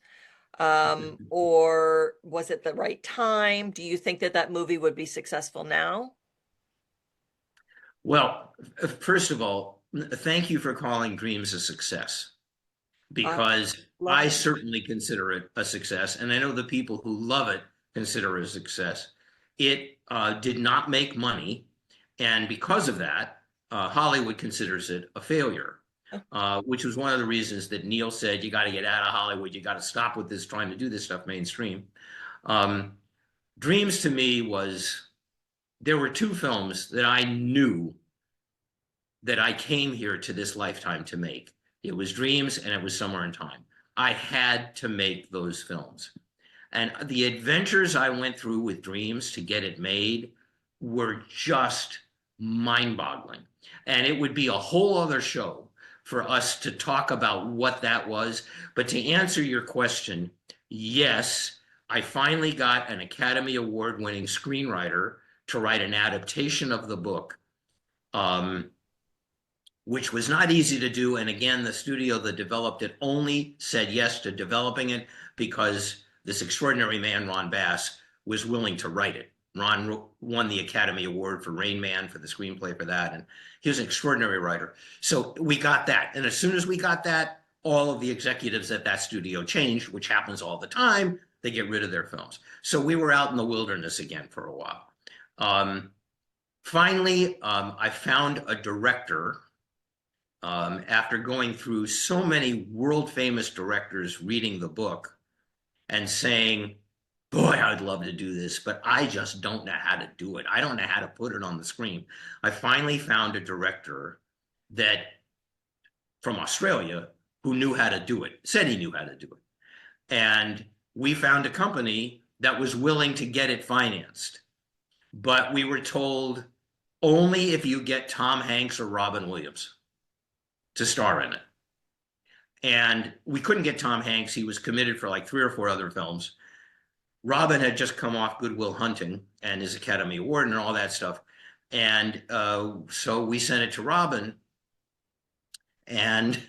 Or was it the right time? Do you think that that movie would be successful now? Well, first of all, thank you for calling Dreams a success I because love I it. certainly consider it a success, and I know the people who love it consider it a success. It did not make money, and because of that, Hollywood considers it a failure, which was one of the reasons that Neil said, "You got to get out of Hollywood. You got to stop with this, trying to do this stuff mainstream." Um, Dreams to me was there were two films that I knew that I came here to this lifetime to make. It was Dreams and it was Somewhere in Time. I had to make those films. And the adventures I went through with Dreams to get it made were just mind boggling. And it would be a whole other show for us to talk about what that was. But to answer your question, yes, I finally got an Academy Award winning screenwriter to write an adaptation of the book. Which was not easy to do. And again, the studio that developed it only said yes to developing it because this extraordinary man, Ron Bass, was willing to write it. Ron won the Academy Award for Rain Man for the screenplay for that. And he was an extraordinary writer. So we got that. And as soon as we got that, all of the executives at that studio changed, which happens all the time. They get rid of their films. So we were out in the wilderness again for a while. Finally, I found a director after going through so many world famous directors reading the book and saying, boy, I'd love to do this, but I just don't know how to do it. I don't know how to put it on the screen. I finally found a director that from Australia who knew how to do it, said he knew how to do it. And we found a company that was willing to get it financed. But we were told only if you get Tom Hanks or Robin Williams to star in it. And we couldn't get Tom Hanks. He was committed for like 3 or 4 other films. Robin had just come off Good Will Hunting and his Academy Award and all that stuff. And so we sent it to Robin. And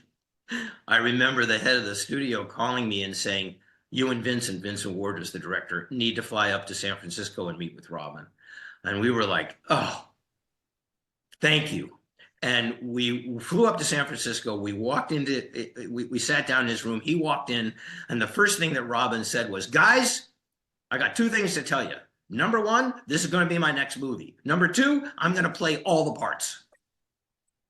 I remember the head of the studio calling me and saying, you and Vincent Ward is the director, need to fly up to San Francisco and meet with Robin. And we were like, oh, thank you. And we flew up to San Francisco. We walked into, we sat down in his room. He walked in, and the first thing that Robin said was, guys, I got 2 things to tell you. Number 1, this is going to be my next movie. Number 2, I'm going to play all the parts.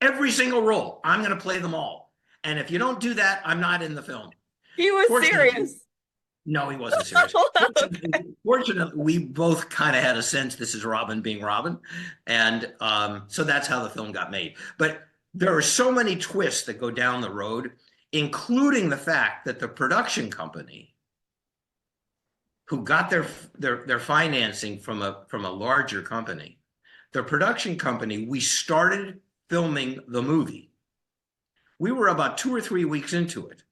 Every single role, I'm going to play them all. And if you don't do that, I'm not in the film. He was serious. No, he wasn't serious. Okay. Fortunately, we both kind of had a sense this is Robin being Robin. And so that's how the film got made. But there are so many twists that go down the road, including the fact that the production company who got their financing from a larger company, the production company, we started filming the movie. We were about 2 or 3 weeks into it.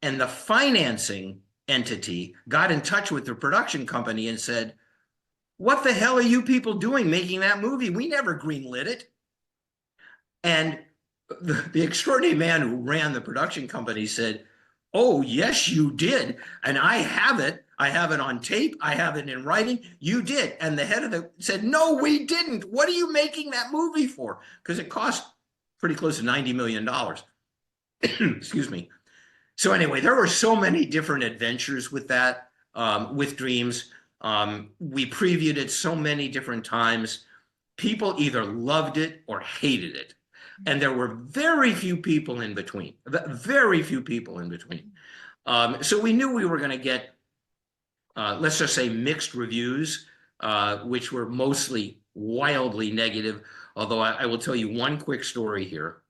And the financing entity got in touch with the production company and said, what the hell are you people doing making that movie? We never greenlit it. And the extraordinary man who ran the production company said, oh, yes, you did. And I have it. I have it on tape. I have it in writing. You did. And the head of the said, no, we didn't. What are you making that movie for? Because it cost pretty close to $90 million. Excuse me. So anyway, there were so many different adventures with that, with Dreams. We previewed it so many different times. People either loved it or hated it. And there were very few people in between, very few people in between. So we knew we were going to get, let's just say, mixed reviews, which were mostly wildly negative. Although I will tell you one quick story here.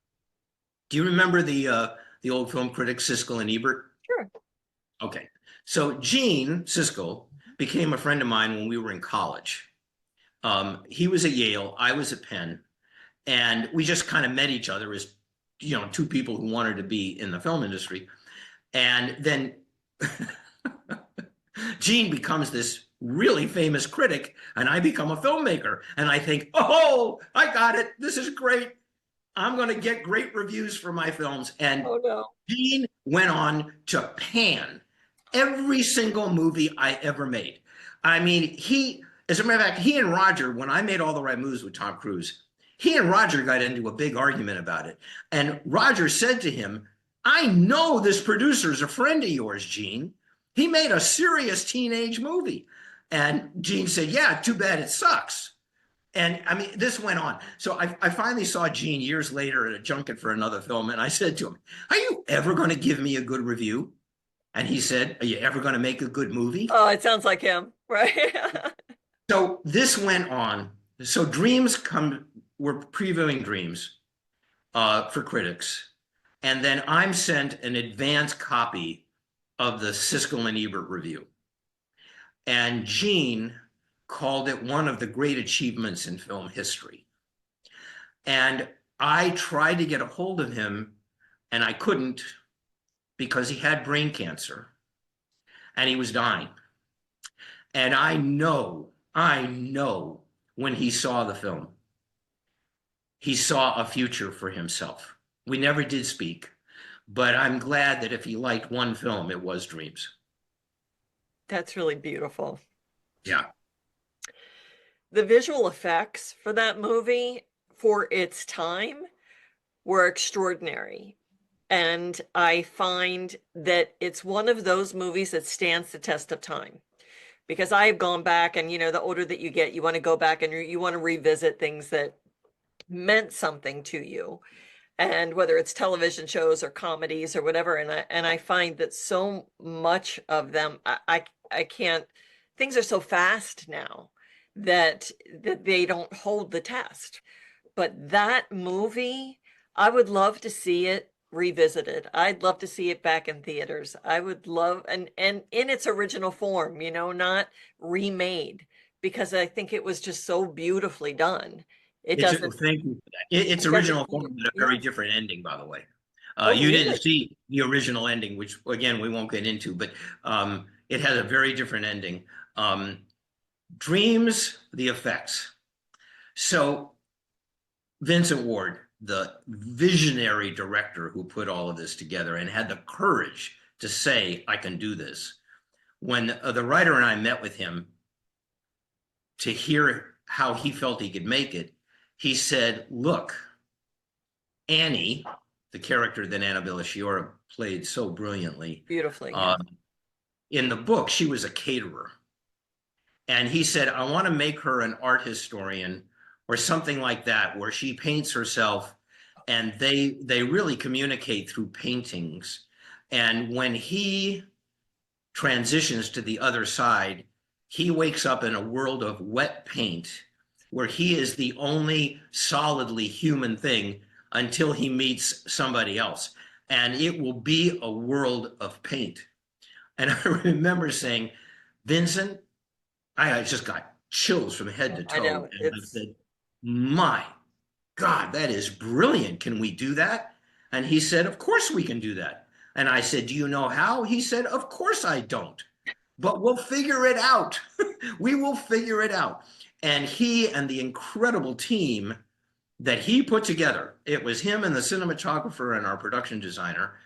Do you remember the old film critics Siskel and Ebert? Sure. Okay. So Gene Siskel became a friend of mine when we were in college. He was at Yale, I was at Penn, and we just kind of met each other as, 2 people who wanted to be in the film industry. And then Gene becomes this really famous critic, and I become a filmmaker. And I think, oh, I got it. This is great. I'm going to get great reviews for my films. And Oh, no. Gene went on to pan every single movie I ever made. I mean, as a matter of fact, he and Roger, when I made All the Right Moves with Tom Cruise, he and Roger got into a big argument about it. And Roger said to him, I know this producer is a friend of yours, Gene. He made a serious teenage movie. And Gene said, yeah, too bad it sucks. And I mean, this went on. So I finally saw Gene years later at a junket for another film. And I said to him, are you ever going to give me a good review? And he said, are you ever going to make a good movie? Oh, it sounds like him, right? So this went on. So we're previewing Dreams for critics. And then I'm sent an advance copy of the Siskel and Ebert review. And Gene called it one of the great achievements in film history. And I tried to get a hold of him, and I couldn't because he had brain cancer and he was dying. And I know when he saw the film, he saw a future for himself. We never did speak, but I'm glad that if he liked one film, it was Dreams. That's really beautiful. Yeah. The visual effects for that movie, for its time, were extraordinary. And I find that it's one of those movies that stands the test of time. Because I've gone back and, the older that you get, you want to go back and you want to revisit things that meant something to you. And whether it's television shows or comedies or whatever. And I find that so much of them, I can't, things are so fast now that they don't hold the test. But that movie, I would love to see it revisited. I'd love to see it back in theaters. I would love, and in its original form, not remade, because I think it was just so beautifully done. It It's doesn't, thank you for that. Its it doesn't, original form had a yeah. very different ending, by the way. Oh, You didn't really? see the original ending, which again we won't get into, but it has a very different ending. Um, Dreams, the effects. So Vincent Ward, the visionary director who put all of this together and had the courage to say, "I can do this." When the writer and I met with him to hear how he felt he could make it, he said, "Look, Annie, the character that Annabella Sciorra played so brilliantly, Beautifully, yeah. uh, in the book, she was a caterer. And he said, I want to make her an art historian or something like that, where she paints herself and they really communicate through paintings. And when he transitions to the other side, he wakes up in a world of wet paint where he is the only solidly human thing until he meets somebody else. And it will be a world of paint. And I remember saying, Vincent, I just got chills from head to I toe. know And I it's, said, my God, that is brilliant. Can we do that? And he said, of course we can do that. And I said, do you know how? He said, of course I don't, but we'll figure it out. We will figure it out. And he and the incredible team that he put together, it was him and the cinematographer and our production designer.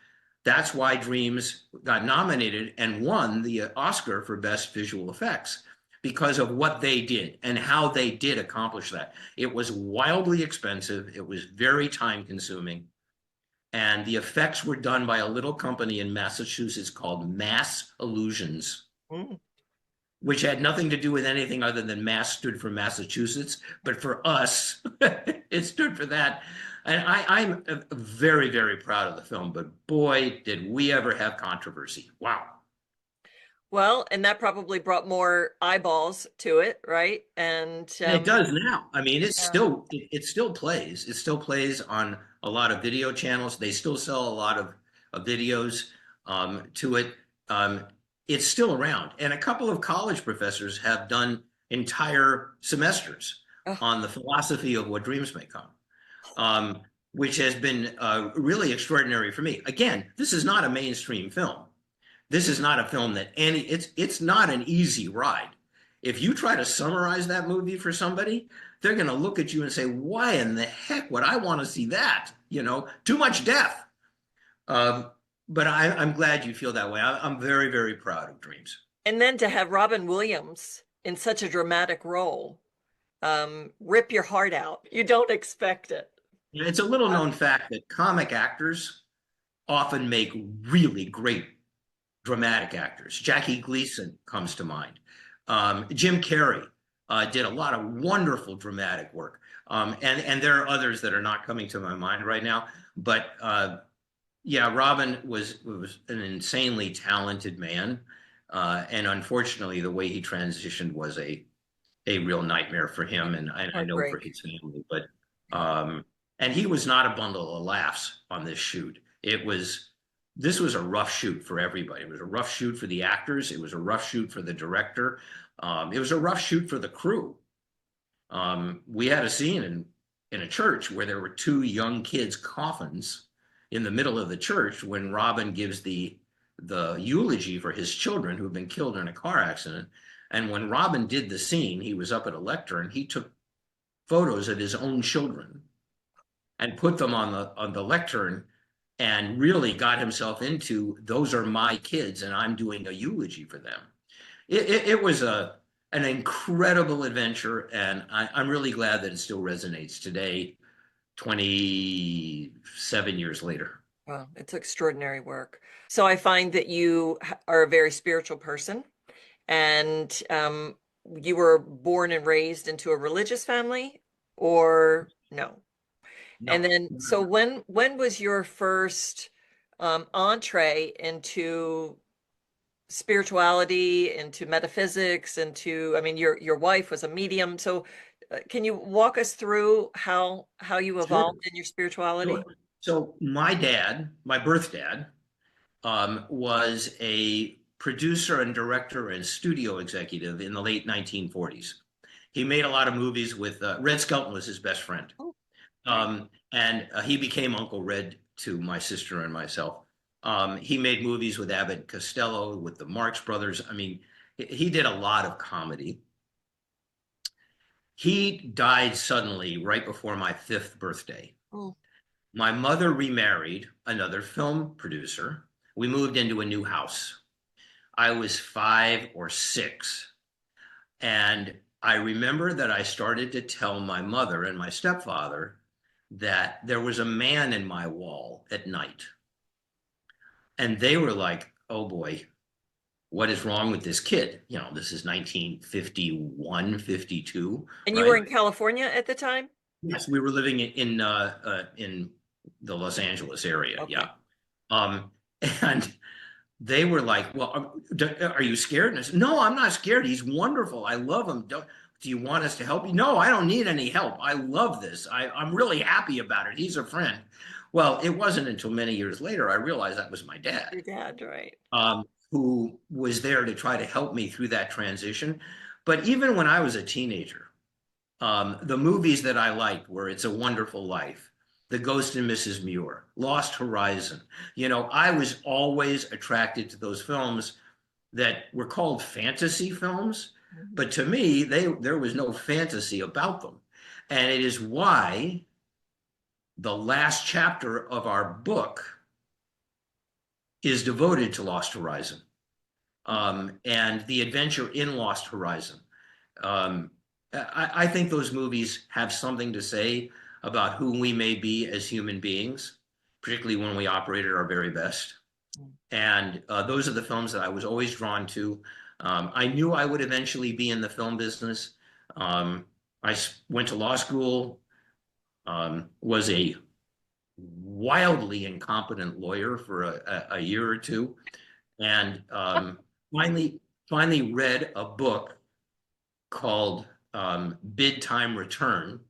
That's why Dreams got nominated and won the Oscar for Best Visual Effects, because of what they did and how they did accomplish that. It was wildly expensive. It was very time consuming. And the effects were done by a little company in Massachusetts called Mass Illusions, mm. which had nothing to do with anything other than Mass stood for Massachusetts. But for us, it stood for that. And I'm very, very proud of the film. But boy, did we ever have controversy. Wow. Well, and that probably brought more eyeballs to it, right? And And it does now. I mean, yeah, it still plays. It still plays on a lot of video channels. They still sell a lot of videos to it. Um, it's still around. And a couple of college professors have done entire semesters oh, on the philosophy of what dreams may come, um, which has been really extraordinary for me. Again, this is not a mainstream film. This is not a film that it's not an easy ride. If you try to summarize that movie for somebody, they're going to look at you and say, why in the heck would I want to see that? You know, too much death. Um, but I'm glad you feel that way. I'm very, very proud of Dreams. and then to have Robin Williams in such a dramatic role, rip your heart out. You don't expect it. It's a little known fact that comic actors often make really great dramatic actors. Jackie Gleason comes to mind. Jim Carrey did a lot of wonderful dramatic work. And there are others that are not coming to my mind right now. But yeah, Robin was an insanely talented man. And unfortunately, the way he transitioned was a real nightmare for him. And I know for Heartbreak. his family. But Yeah. and he was not a bundle of laughs on this shoot. This was a rough shoot for everybody. It was a rough shoot for the actors. It was a rough shoot for the director. It was a rough shoot for the crew. We had a scene in a church where there were two young kids' coffins in the middle of the church when Robin gives the eulogy for his children who have been killed in a car accident. And when Robin did the scene, he was up at a lectern. He took photos of his own children and put them on the lectern and really got himself into those are my kids and I'm doing a eulogy for them. It was an incredible adventure, and I'm really glad that it still resonates today, 27 years later. Wow, it's extraordinary work. So I find that you are a very spiritual person, and you were born and raised into a religious family, or no? And No, then, so when was your first entree into spirituality, into metaphysics, into, I mean, your wife was a medium, so can you walk us through how you sure, evolved in your spirituality? sure. So my dad, my birth dad, was a producer and director and studio executive in the late 1940s. He made a lot of movies with Red Skelton was his best friend. Oh, right. And he became Uncle Red to my sister and myself. He made movies with Abbott and Costello, with the Marx Brothers. I mean, he did a lot of comedy. He died suddenly right before my 5th birthday. Oh, My mother remarried another film producer. We moved into a new house. I was 5 or 6. And I remember that I started to tell my mother and my stepfather that there was a man in my wall at night. And they were like, oh boy, what is wrong with this kid? You know, this is 1951, 52, and you were right? in California at the time? Yes, we were living in the Los Angeles area. Okay. Yeah. Um, and they were like, well, are you scared? And I said, no, I'm not scared. He's wonderful. I love him. Do you want us to help you? No, I don't need any help. I love this. I'm really happy about it. He's a friend. Well, it wasn't until many years later I realized that was my dad, Your dad, right? who was there to try to help me through that transition. But even when I was a teenager, the movies that I liked were It's a Wonderful Life, The Ghost and Mrs. Muir, Lost Horizon. You know, I was always attracted to those films that were called fantasy films, Mhm. but to me, there was no fantasy about them. And it is why the last chapter of our book is devoted to Lost Horizon, and the adventure in Lost Horizon. Um, I think those movies have something to say about who we may be as human beings, particularly when we operate at our very best. And those are the films that I was always drawn to. I knew I would eventually be in the film business. I went to law school, was a wildly incompetent lawyer for a year or two, and finally finally read a book called Bid Time Return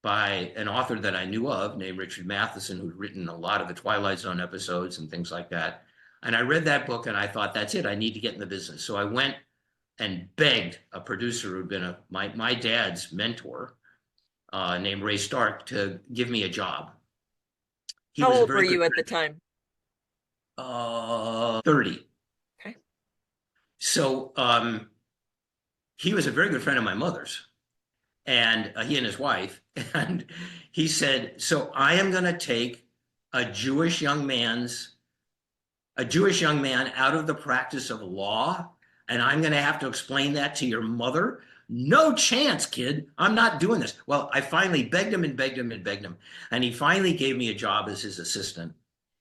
by an author that I knew of named Richard Matheson, who'd written a lot of the Twilight Zone episodes and things like that. And I read that book and I thought, that's it, I need to get in the business. So I went and begged a producer who'd been my dad's mentor, named Ray Stark, to give me a job. He How was a old were very good you at the friend, time? 30. Okay. So he was a very good friend of my mother's, and he and his wife. And he said, so I am going to take a Jewish young man's a Jewish young man out of the practice of law, and I'm going to have to explain that to your mother. No chance, kid. I'm not doing this. Well, I finally begged him and begged him and begged him, and he finally gave me a job as his assistant.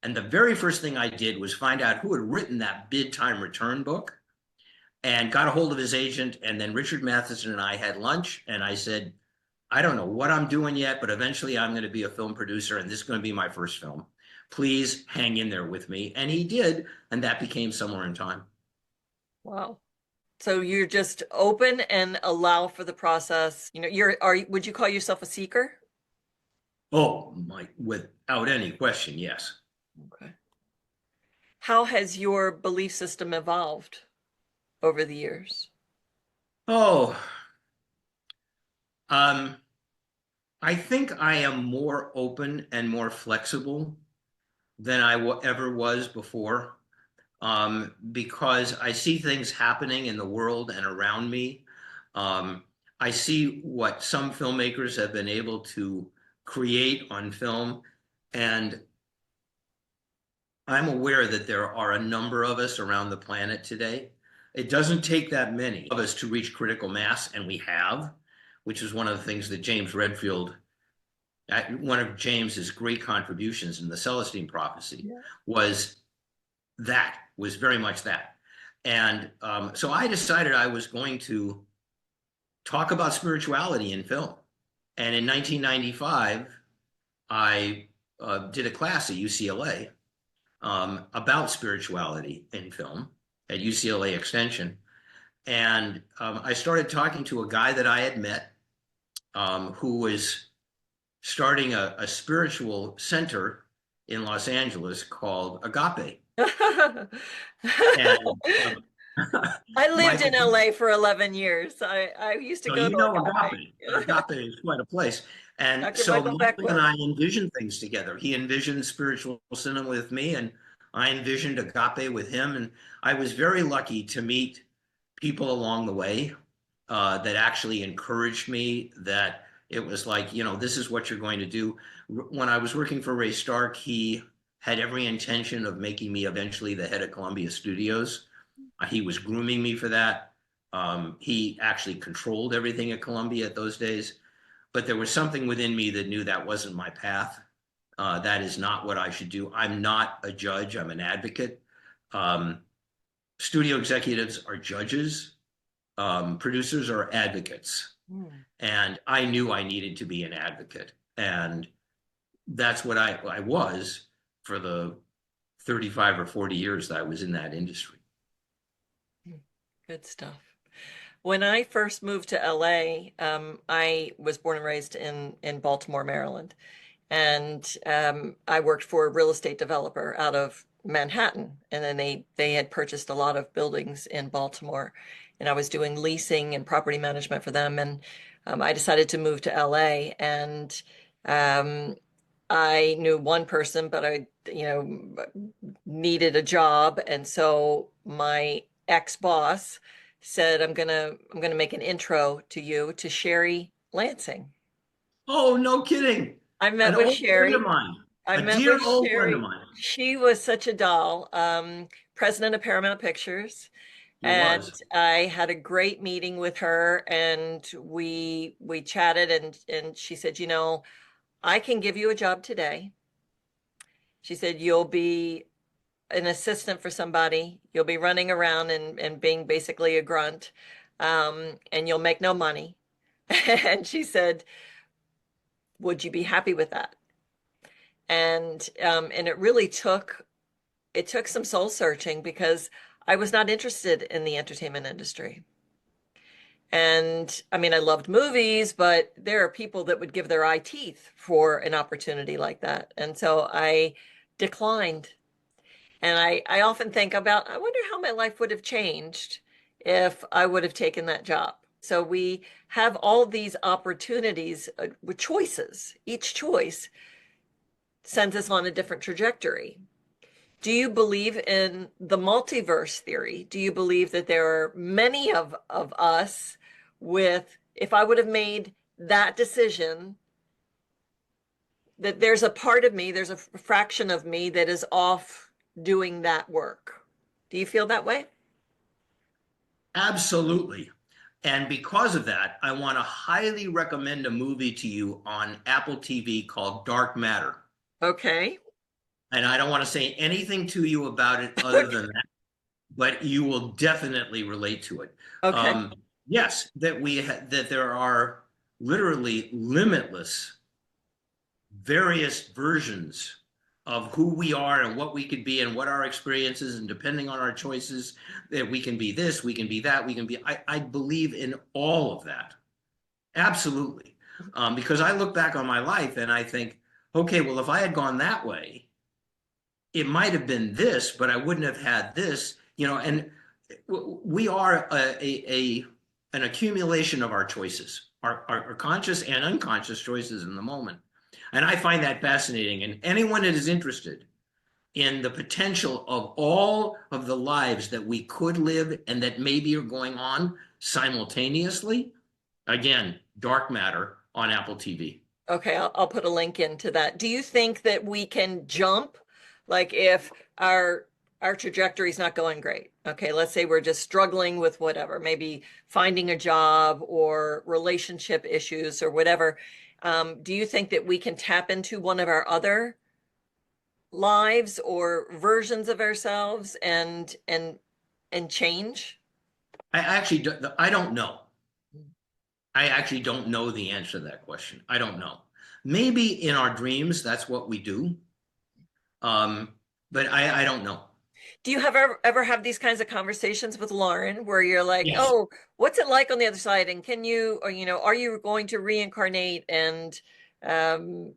And the very first thing I did was find out who had written that Bid Time Return book, and got a hold of his agent. And then Richard Matheson and I had lunch, and I said, I don't know what I'm doing yet, but eventually I'm going to be a film producer, and this is going to be my first film. Please hang in there with me. And he did, and that became Somewhere in Time. Wow. So you're just open and allow for the process. You know, would you call yourself a seeker? Oh, my, without any question, yes. Okay. How has your belief system evolved over the years? Oh, um, I think I am more open and more flexible than I ever was before, because I see things happening in the world and around me. Um, I see what some filmmakers have been able to create on film, and I'm aware that there are a number of us around the planet today. It doesn't take that many of us to reach critical mass, and we have, which is one of the things that James Redfield, one of James's great contributions in the Celestine Prophecy, Yeah. was very much that. And so I decided I was going to talk about spirituality in film. And in 1995, I did a class at UCLA about spirituality in film at UCLA Extension. And I started talking to a guy that I had met, who was starting a spiritual center in Los Angeles called Agape. And I lived Michael, in LA for 11 years. I used to so go you to know Agape. Agape is quite a place. And Dr. so Michael Michael and Beckwith. I envisioned things together. He envisioned spiritual cinema with me, and I envisioned Agape with him. And I was very lucky to meet people along the way that actually encouraged me, that it was like, this is what you're going to do. When I was working for Ray Stark, he had every intention of making me eventually the head of Columbia Studios. He was grooming me for that. He actually controlled everything at Columbia at those days. But there was something within me that knew that wasn't my path. That is not what I should do. I'm not a judge, I'm an advocate. Um, Studio executives are judges, producers are advocates. Hmm. And I knew I needed to be an advocate. And that's what I was for the 35 or 40 years that I was in that industry. Good stuff. When I first moved to LA, I was born and raised in Baltimore, Maryland, and I worked for a real estate developer out of Manhattan, and then they had purchased a lot of buildings in Baltimore, and I was doing leasing and property management for them, and I decided to move to LA, and um, I knew one person, but needed a job, and so my ex-boss said, I'm gonna make an intro to you to Sherry Lansing. Oh, no kidding. I An met with old friend of Sherry. mine, I a met dear with old friend of Sherry. mine. She was such a doll. President of Paramount Pictures. He And was. I had a great meeting with her, and we chatted, and she said, I can give you a job today. She said, you'll be an assistant for somebody. You'll be running around and being basically a grunt, and you'll make no money. And she said, would you be happy with that? And it took some soul searching because I was not interested in the entertainment industry. And I mean, I loved movies, but there are people that would give their eye teeth for an opportunity like that. And so I declined. And I often think about, I wonder how my life would have changed if I would have taken that job. So we have all these opportunities with choices. Each choice sends us on a different trajectory. Do you believe in the multiverse theory? Do you believe that there are many of us with, if I would have made that decision, that there's a part of me, there's a fraction of me that is off doing that work? Do you feel that way? Absolutely. And because of that, I want to highly recommend a movie to you on Apple TV called Dark Matter. Okay. And I don't want to say anything to you about it other than that, but you will definitely relate to it. Okay. Um, yes, that there are literally limitless various versions of who we are and what we could be and what our experiences, and depending on our choices, that we can be this, we can be that, we can be. I believe in all of that. Absolutely. Because I look back on my life and I think, okay, well, if I had gone that way, it might have been this, but I wouldn't have had this, and we are an accumulation of our choices, our conscious and unconscious choices in the moment. And I find that fascinating. And anyone that is interested in the potential of all of the lives that we could live and that maybe are going on simultaneously, again, Dark Matter on Apple TV. Okay, I'll put a link into that. Do you think that we can jump, like if our trajectory is not going great? Okay, let's say we're just struggling with whatever, maybe finding a job or relationship issues or whatever. Do you think that we can tap into one of our other lives or versions of ourselves and change? I don't know. I actually don't know the answer to that question. I don't know. Maybe in our dreams, that's what we do. Um, but I don't know. Do you ever have these kinds of conversations with Lauren where you're like, Yes. oh, what's it like on the other side? And can you, or are you going to reincarnate? And um,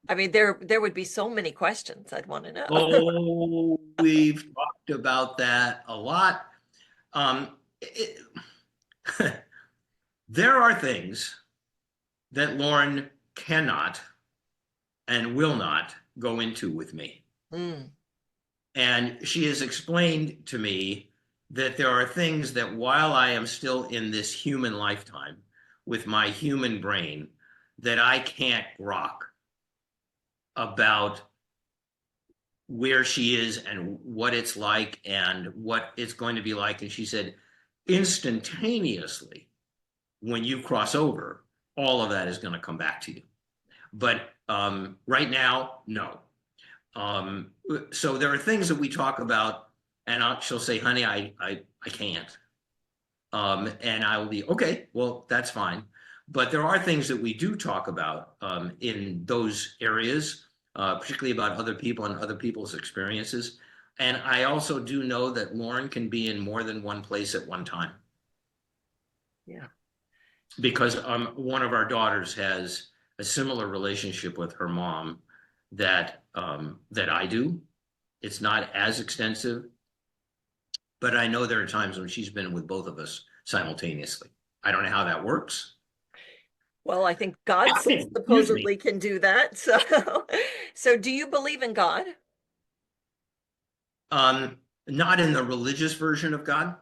I mean, there would be so many questions I'd want to know. Oh, we've talked about that a lot. it, there are things that Lauren cannot and will not go into with me. Mm. And she has explained to me that there are things that while I am still in this human lifetime with my human brain, that I can't grok about where she is and what it's like and what it's going to be like. And she said, instantaneously, when you cross over, all of that is going to come back to you. But right now, no. So there are things that we talk about, and she'll say, "Honey, I can't," and I will be okay. Well, that's fine. But there are things that we do talk about in those areas, particularly about other people and other people's experiences. And I also do know that Lauren can be in more than one place at one time. Yeah. Because one of our daughters has a similar relationship with her mom that I do. It's not as extensive, but I know there are times when she's been with both of us simultaneously. I don't know how that works. Well, I think God Excuse me. supposedly can do that. So, so do you believe in God? Um, Not in the religious version of God,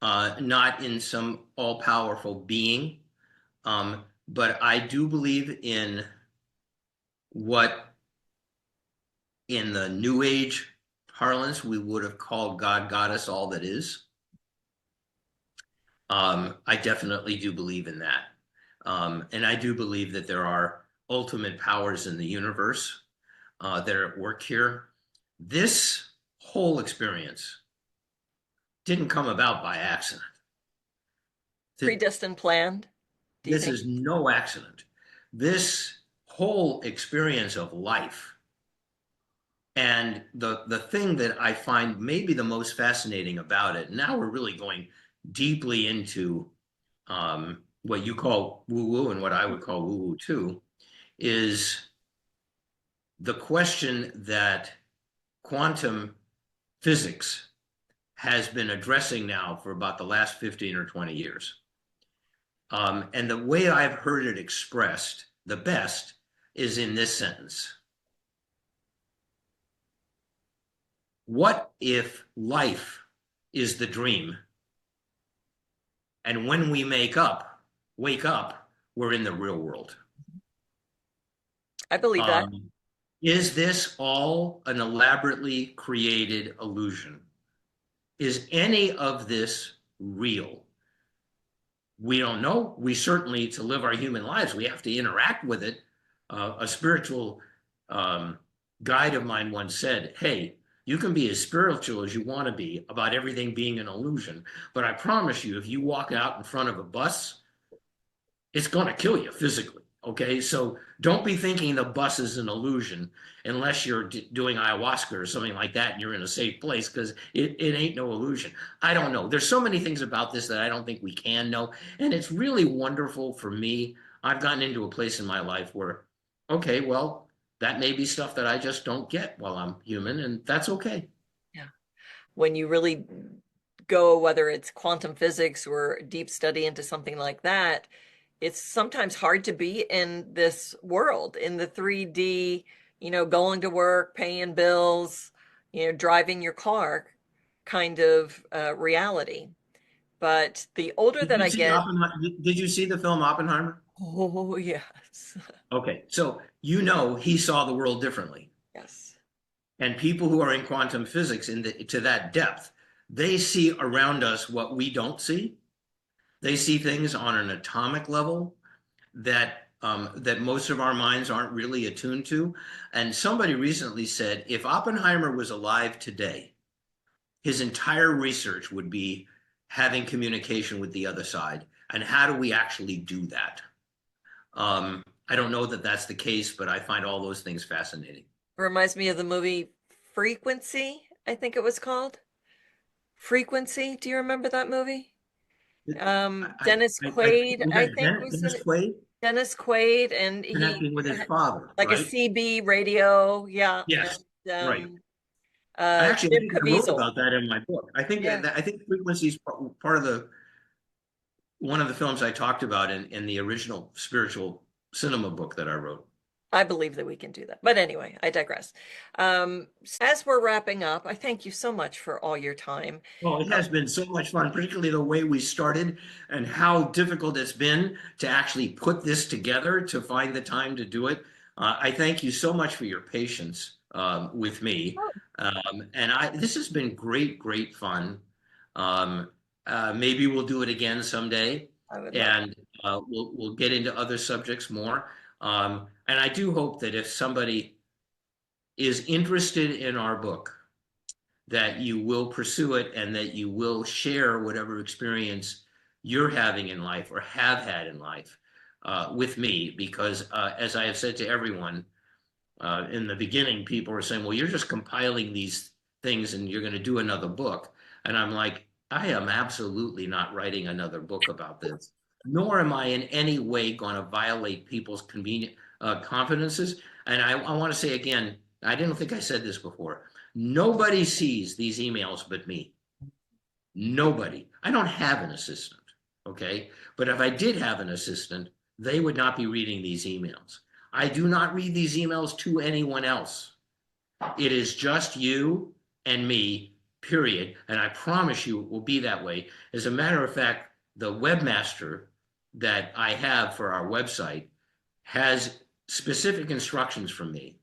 not in some all-powerful being, but I do believe in what in the New Age parlance we would have called God, Goddess, all that is. I definitely do believe in that. And I do believe that there are ultimate powers in the universe that are at work here. This whole experience didn't come about by accident. Predestined, planned, do you This think? is no accident. This whole experience of life, and the thing that I find maybe the most fascinating about it, now we're really going deeply into what you call woo woo and what I would call woo woo too, is the question that quantum physics has been addressing now for about the last 15 or 20 years. And the way I've heard it expressed the best is in this sentence. What if life is the dream? And when we wake up, we're in the real world. I believe that. Is this all an elaborately created illusion? Is any of this real? We don't know. We certainly, to live our human lives, we have to interact with it. A spiritual guide of mine once said, hey, you can be as spiritual as you want to be about everything being an illusion, but I promise you, if you walk out in front of a bus, it's going to kill you physically. Okay, so don't be thinking the bus is an illusion unless you're doing ayahuasca or something like that and you're in a safe place, because it ain't no illusion. I don't know. There's so many things about this that I don't think we can know. And it's really wonderful for me. I've gotten into a place in my life where, okay, well, that may be stuff that I just don't get while I'm human, and that's okay. Yeah. When you really go, whether it's quantum physics or deep study into something like that, it's sometimes hard to be in this world, in the 3D, going to work, paying bills, driving your car kind of reality. But the older Did that you I see get, Oppenheimer? Did you see the film Oppenheimer? oh, yes, Okay, so you know he saw the world differently. yes. And people who are in quantum physics to that depth, they see around us what we don't see. They see things on an atomic level that most of our minds aren't really attuned to. And somebody recently said, if Oppenheimer was alive today, his entire research would be having communication with the other side. And how do we actually do that? I don't know that that's the case, but I find all those things fascinating. Reminds me of the movie Frequency, I think it was called. Frequency. Do you remember that movie? Dennis Quaid, Was I that think was Dennis in it. Quaid Dennis Quaid, and he connecting with his had father, like a right? CB radio, yeah. Yes, And right. I Jim think I wrote Caviezel. about that in my book. Yeah, I think Frequency is part of the one of the films I talked about in the original spiritual cinema book that I wrote. I believe that we can do that. But anyway, I digress. As we're wrapping up, I thank you so much for all your time. Well, it has been so much fun, particularly the way we started and how difficult it's been to actually put this together to find the time to do it. I thank you so much for your patience with me. This has been great, great fun. Um, Maybe we'll do it again someday, I would love. and we'll get into other subjects more. And I do hope that if somebody is interested in our book, that you will pursue it and that you will share whatever experience you're having in life or have had in life with me. Because as I have said to everyone in the beginning, people are saying, well, you're just compiling these things and you're going to do another book. And I'm like, I am absolutely not writing another book about this, nor am I in any way going to violate people's convenient confidences. And I want to say again, I didn't think I said this before. Nobody sees these emails but me. Nobody. I don't have an assistant, okay? But if I did have an assistant, they would not be reading these emails. I do not read these emails to anyone else. It is just you and me, period. And I promise you it will be that way. As a matter of fact, the webmaster that I have for our website has specific instructions from me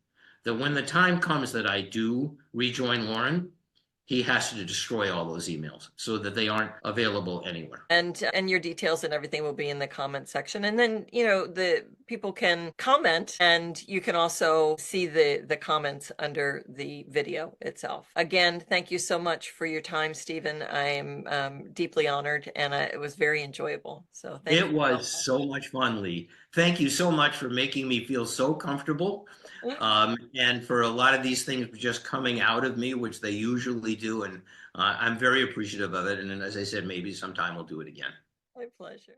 that when the time comes that I do rejoin Lauren, he has to destroy all those emails so that they aren't available anywhere. And your details and everything will be in the comment section. And then, the people can comment and you can also see the comments under the video itself. Again, thank you so much for your time, Stephen. I'm deeply honored and it was very enjoyable. So thank It you. was so much fun, Lee. Thank you so much for making me feel so comfortable. And for a lot of these things just coming out of me, which they usually do. And I'm very appreciative of it. And as I said, maybe sometime we'll do it again. My pleasure.